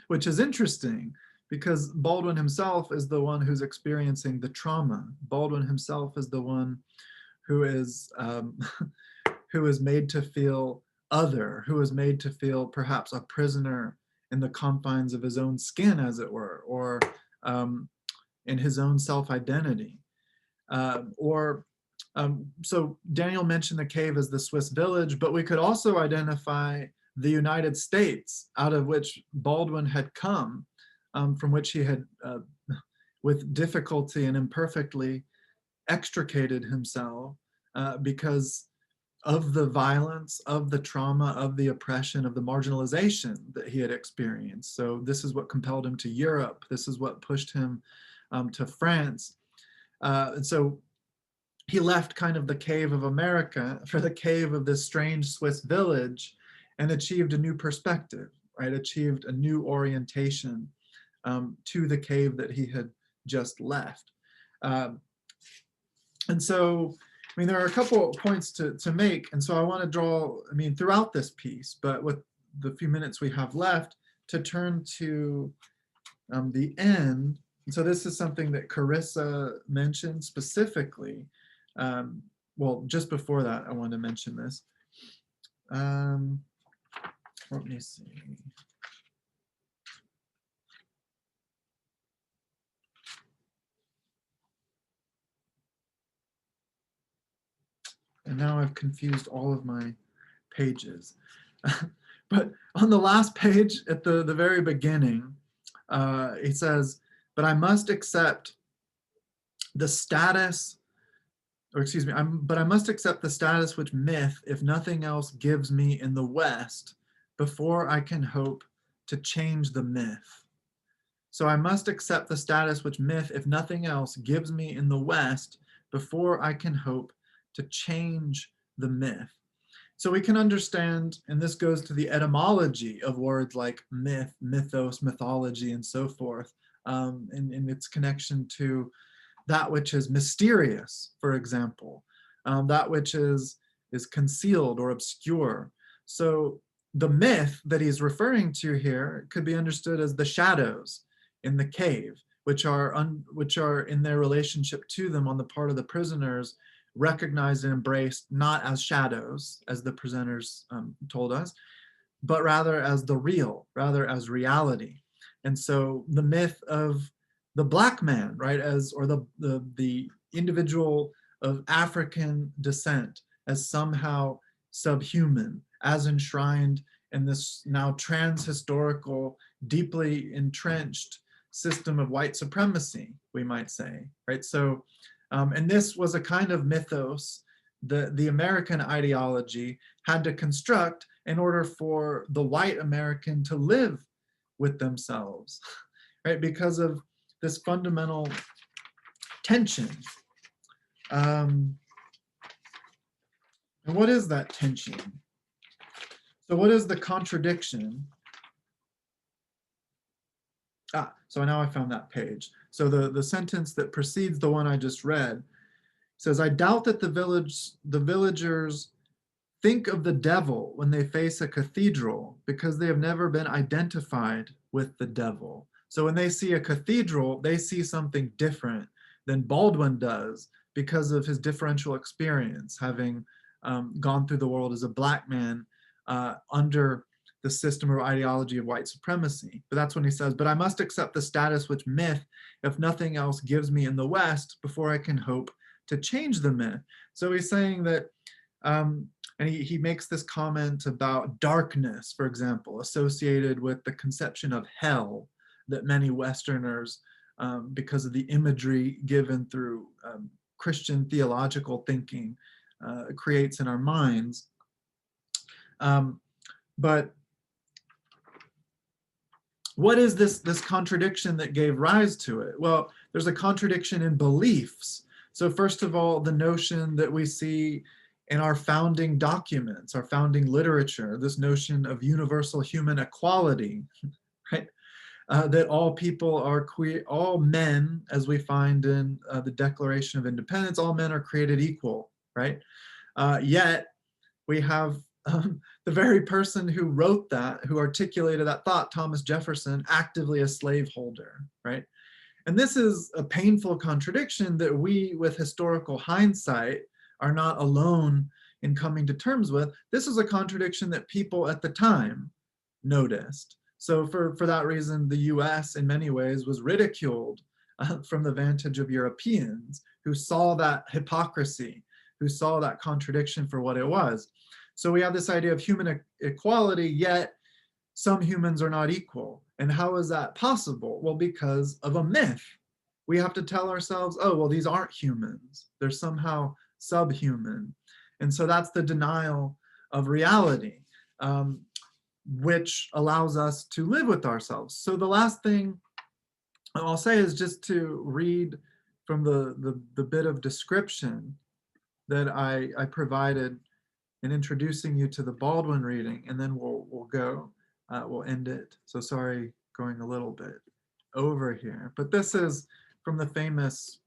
which is interesting, because Baldwin himself is the one who's experiencing the trauma. Baldwin himself is the one who is who is made to feel other, who is made to feel perhaps a prisoner in the confines of his own skin, as it were, or in his own self-identity. So Daniel mentioned the cave as the Swiss village, but we could also identify the United States, out of which Baldwin had come, from which he had, with difficulty and imperfectly, extricated himself because of the violence, of the trauma, of the oppression, of the marginalization that he had experienced. So this is what compelled him to Europe. This is what pushed him to France. And so he left kind of the cave of America for the cave of this strange Swiss village, and achieved a new perspective, right? Achieved a new orientation to the cave that he had just left. And so, I mean, there are a couple of points to make. And so I want to draw, I mean, throughout this piece, but with the few minutes we have left, to turn to the end. And so this is something that Carissa mentioned specifically. Well, just before that, I want to mention this. Let me see. And now I've confused all of my pages. But on the last page at the very beginning, he says, but I must accept the status, or excuse me, but I must accept the status which myth, if nothing else, gives me in the West before I can hope to change the myth. So I must accept the status which myth, if nothing else, gives me in the West before I can hope to change the myth. So we can understand, and this goes to the etymology of words like myth, mythos, mythology, and so forth, in its connection to that which is mysterious, for example, that which is concealed or obscure. So the myth that he's referring to here could be understood as the shadows in the cave, which are in their relationship to them on the part of the prisoners, recognized and embraced not as shadows, as the presenters told us, but rather as the real, rather as reality. And so the myth of the black man, right, or the individual of African descent as somehow subhuman, as enshrined in this now trans-historical, deeply entrenched system of white supremacy, we might say, right? So, and this was a kind of mythos that the American ideology had to construct in order for the white American to live with themselves, right? Because of this fundamental tension. And what is that tension? So what is the contradiction? So now I found that page. So the sentence that precedes the one I just read says, I doubt that the villagers think of the devil when they face a cathedral because they have never been identified with the devil. So when they see a cathedral, they see something different than Baldwin does because of his differential experience, having gone through the world as a black man under the system or ideology of white supremacy. But that's when he says, but I must accept the status which myth, if nothing else, gives me in the West before I can hope to change the myth. So he's saying that, and he makes this comment about darkness, for example, associated with the conception of hell that many Westerners, because of the imagery given through Christian theological thinking, creates in our minds. But what is this contradiction that gave rise to it? Well, there's a contradiction in beliefs. So first of all, the notion that we see in our founding documents, our founding literature, this notion of universal human equality, right? That all people are all men, as we find in the Declaration of Independence, all men are created equal, right? Yet we have the very person who wrote that, who articulated that thought, Thomas Jefferson, actively a slaveholder, right? And this is a painful contradiction that we, with historical hindsight, are not alone in coming to terms with. This is a contradiction that people at the time noticed. So for that reason, the US in many ways was ridiculed from the vantage of Europeans who saw that hypocrisy, who saw that contradiction for what it was. So we have this idea of human equality, yet some humans are not equal. And how is that possible? Well, because of a myth. We have to tell ourselves, oh, well, these aren't humans. They're somehow subhuman. And so that's the denial of reality, which allows us to live with ourselves. So the last thing I'll say is just to read from the bit of description that I provided in introducing you to the Baldwin reading, and then we'll end it. So sorry, going a little bit over here, but this is from the famous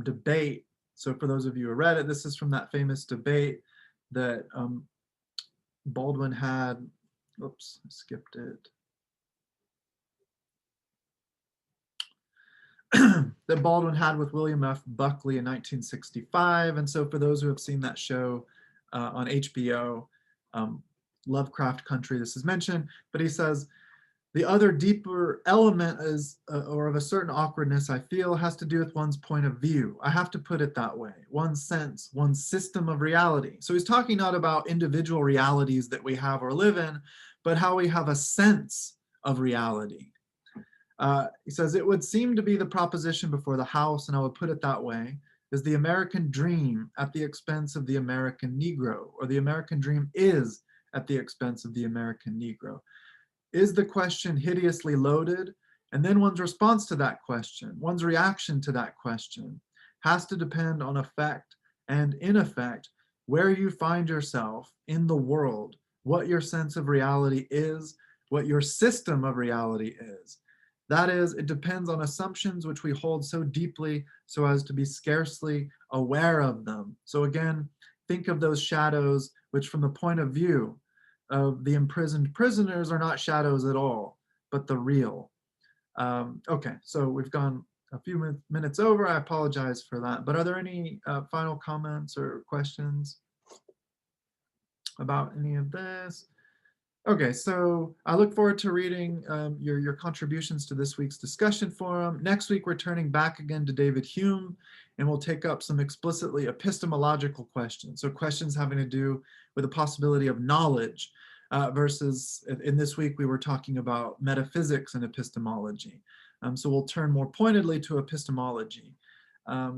debate. So for those of you who read it, this is from that famous debate that Baldwin had. Oops, I skipped it. That Baldwin had with William F. Buckley in 1965. And so for those who have seen that show on HBO, Lovecraft Country, this is mentioned, but he says, The other deeper element is, or of a certain awkwardness I feel, has to do with one's point of view. I have to put it that way. One's sense, one's system of reality. So he's talking not about individual realities that we have or live in, but how we have a sense of reality. He says, it would seem to be the proposition before the House, and I would put it that way, is the American dream at the expense of the American Negro, or the American dream is at the expense of the American Negro. Is the question hideously loaded? And then one's response to that question, one's reaction to that question, has to depend on effect and in effect, where you find yourself in the world, what your sense of reality is, what your system of reality is. That is, it depends on assumptions which we hold so deeply so as to be scarcely aware of them. So again, think of those shadows which from the point of view of the imprisoned prisoners are not shadows at all, but the real. Okay, so we've gone a few minutes over. I apologize for that. But are there any final comments or questions about any of this? Okay, so I look forward to reading your contributions to this week's discussion forum. Next week, we're turning back again to David Hume, and we'll take up some explicitly epistemological questions. So questions having to do with the possibility of knowledge versus in this week, we were talking about metaphysics and epistemology. So we'll turn more pointedly to epistemology.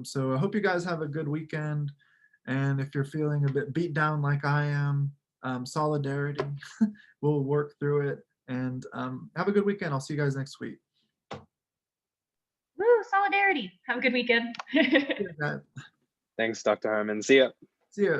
So I hope you guys have a good weekend. And if you're feeling a bit beat down like I am, solidarity, we'll work through it, and have a good weekend. I'll see you guys next week. Woo, solidarity. Have a good weekend. Thanks, Dr. Harmon. See ya. See ya.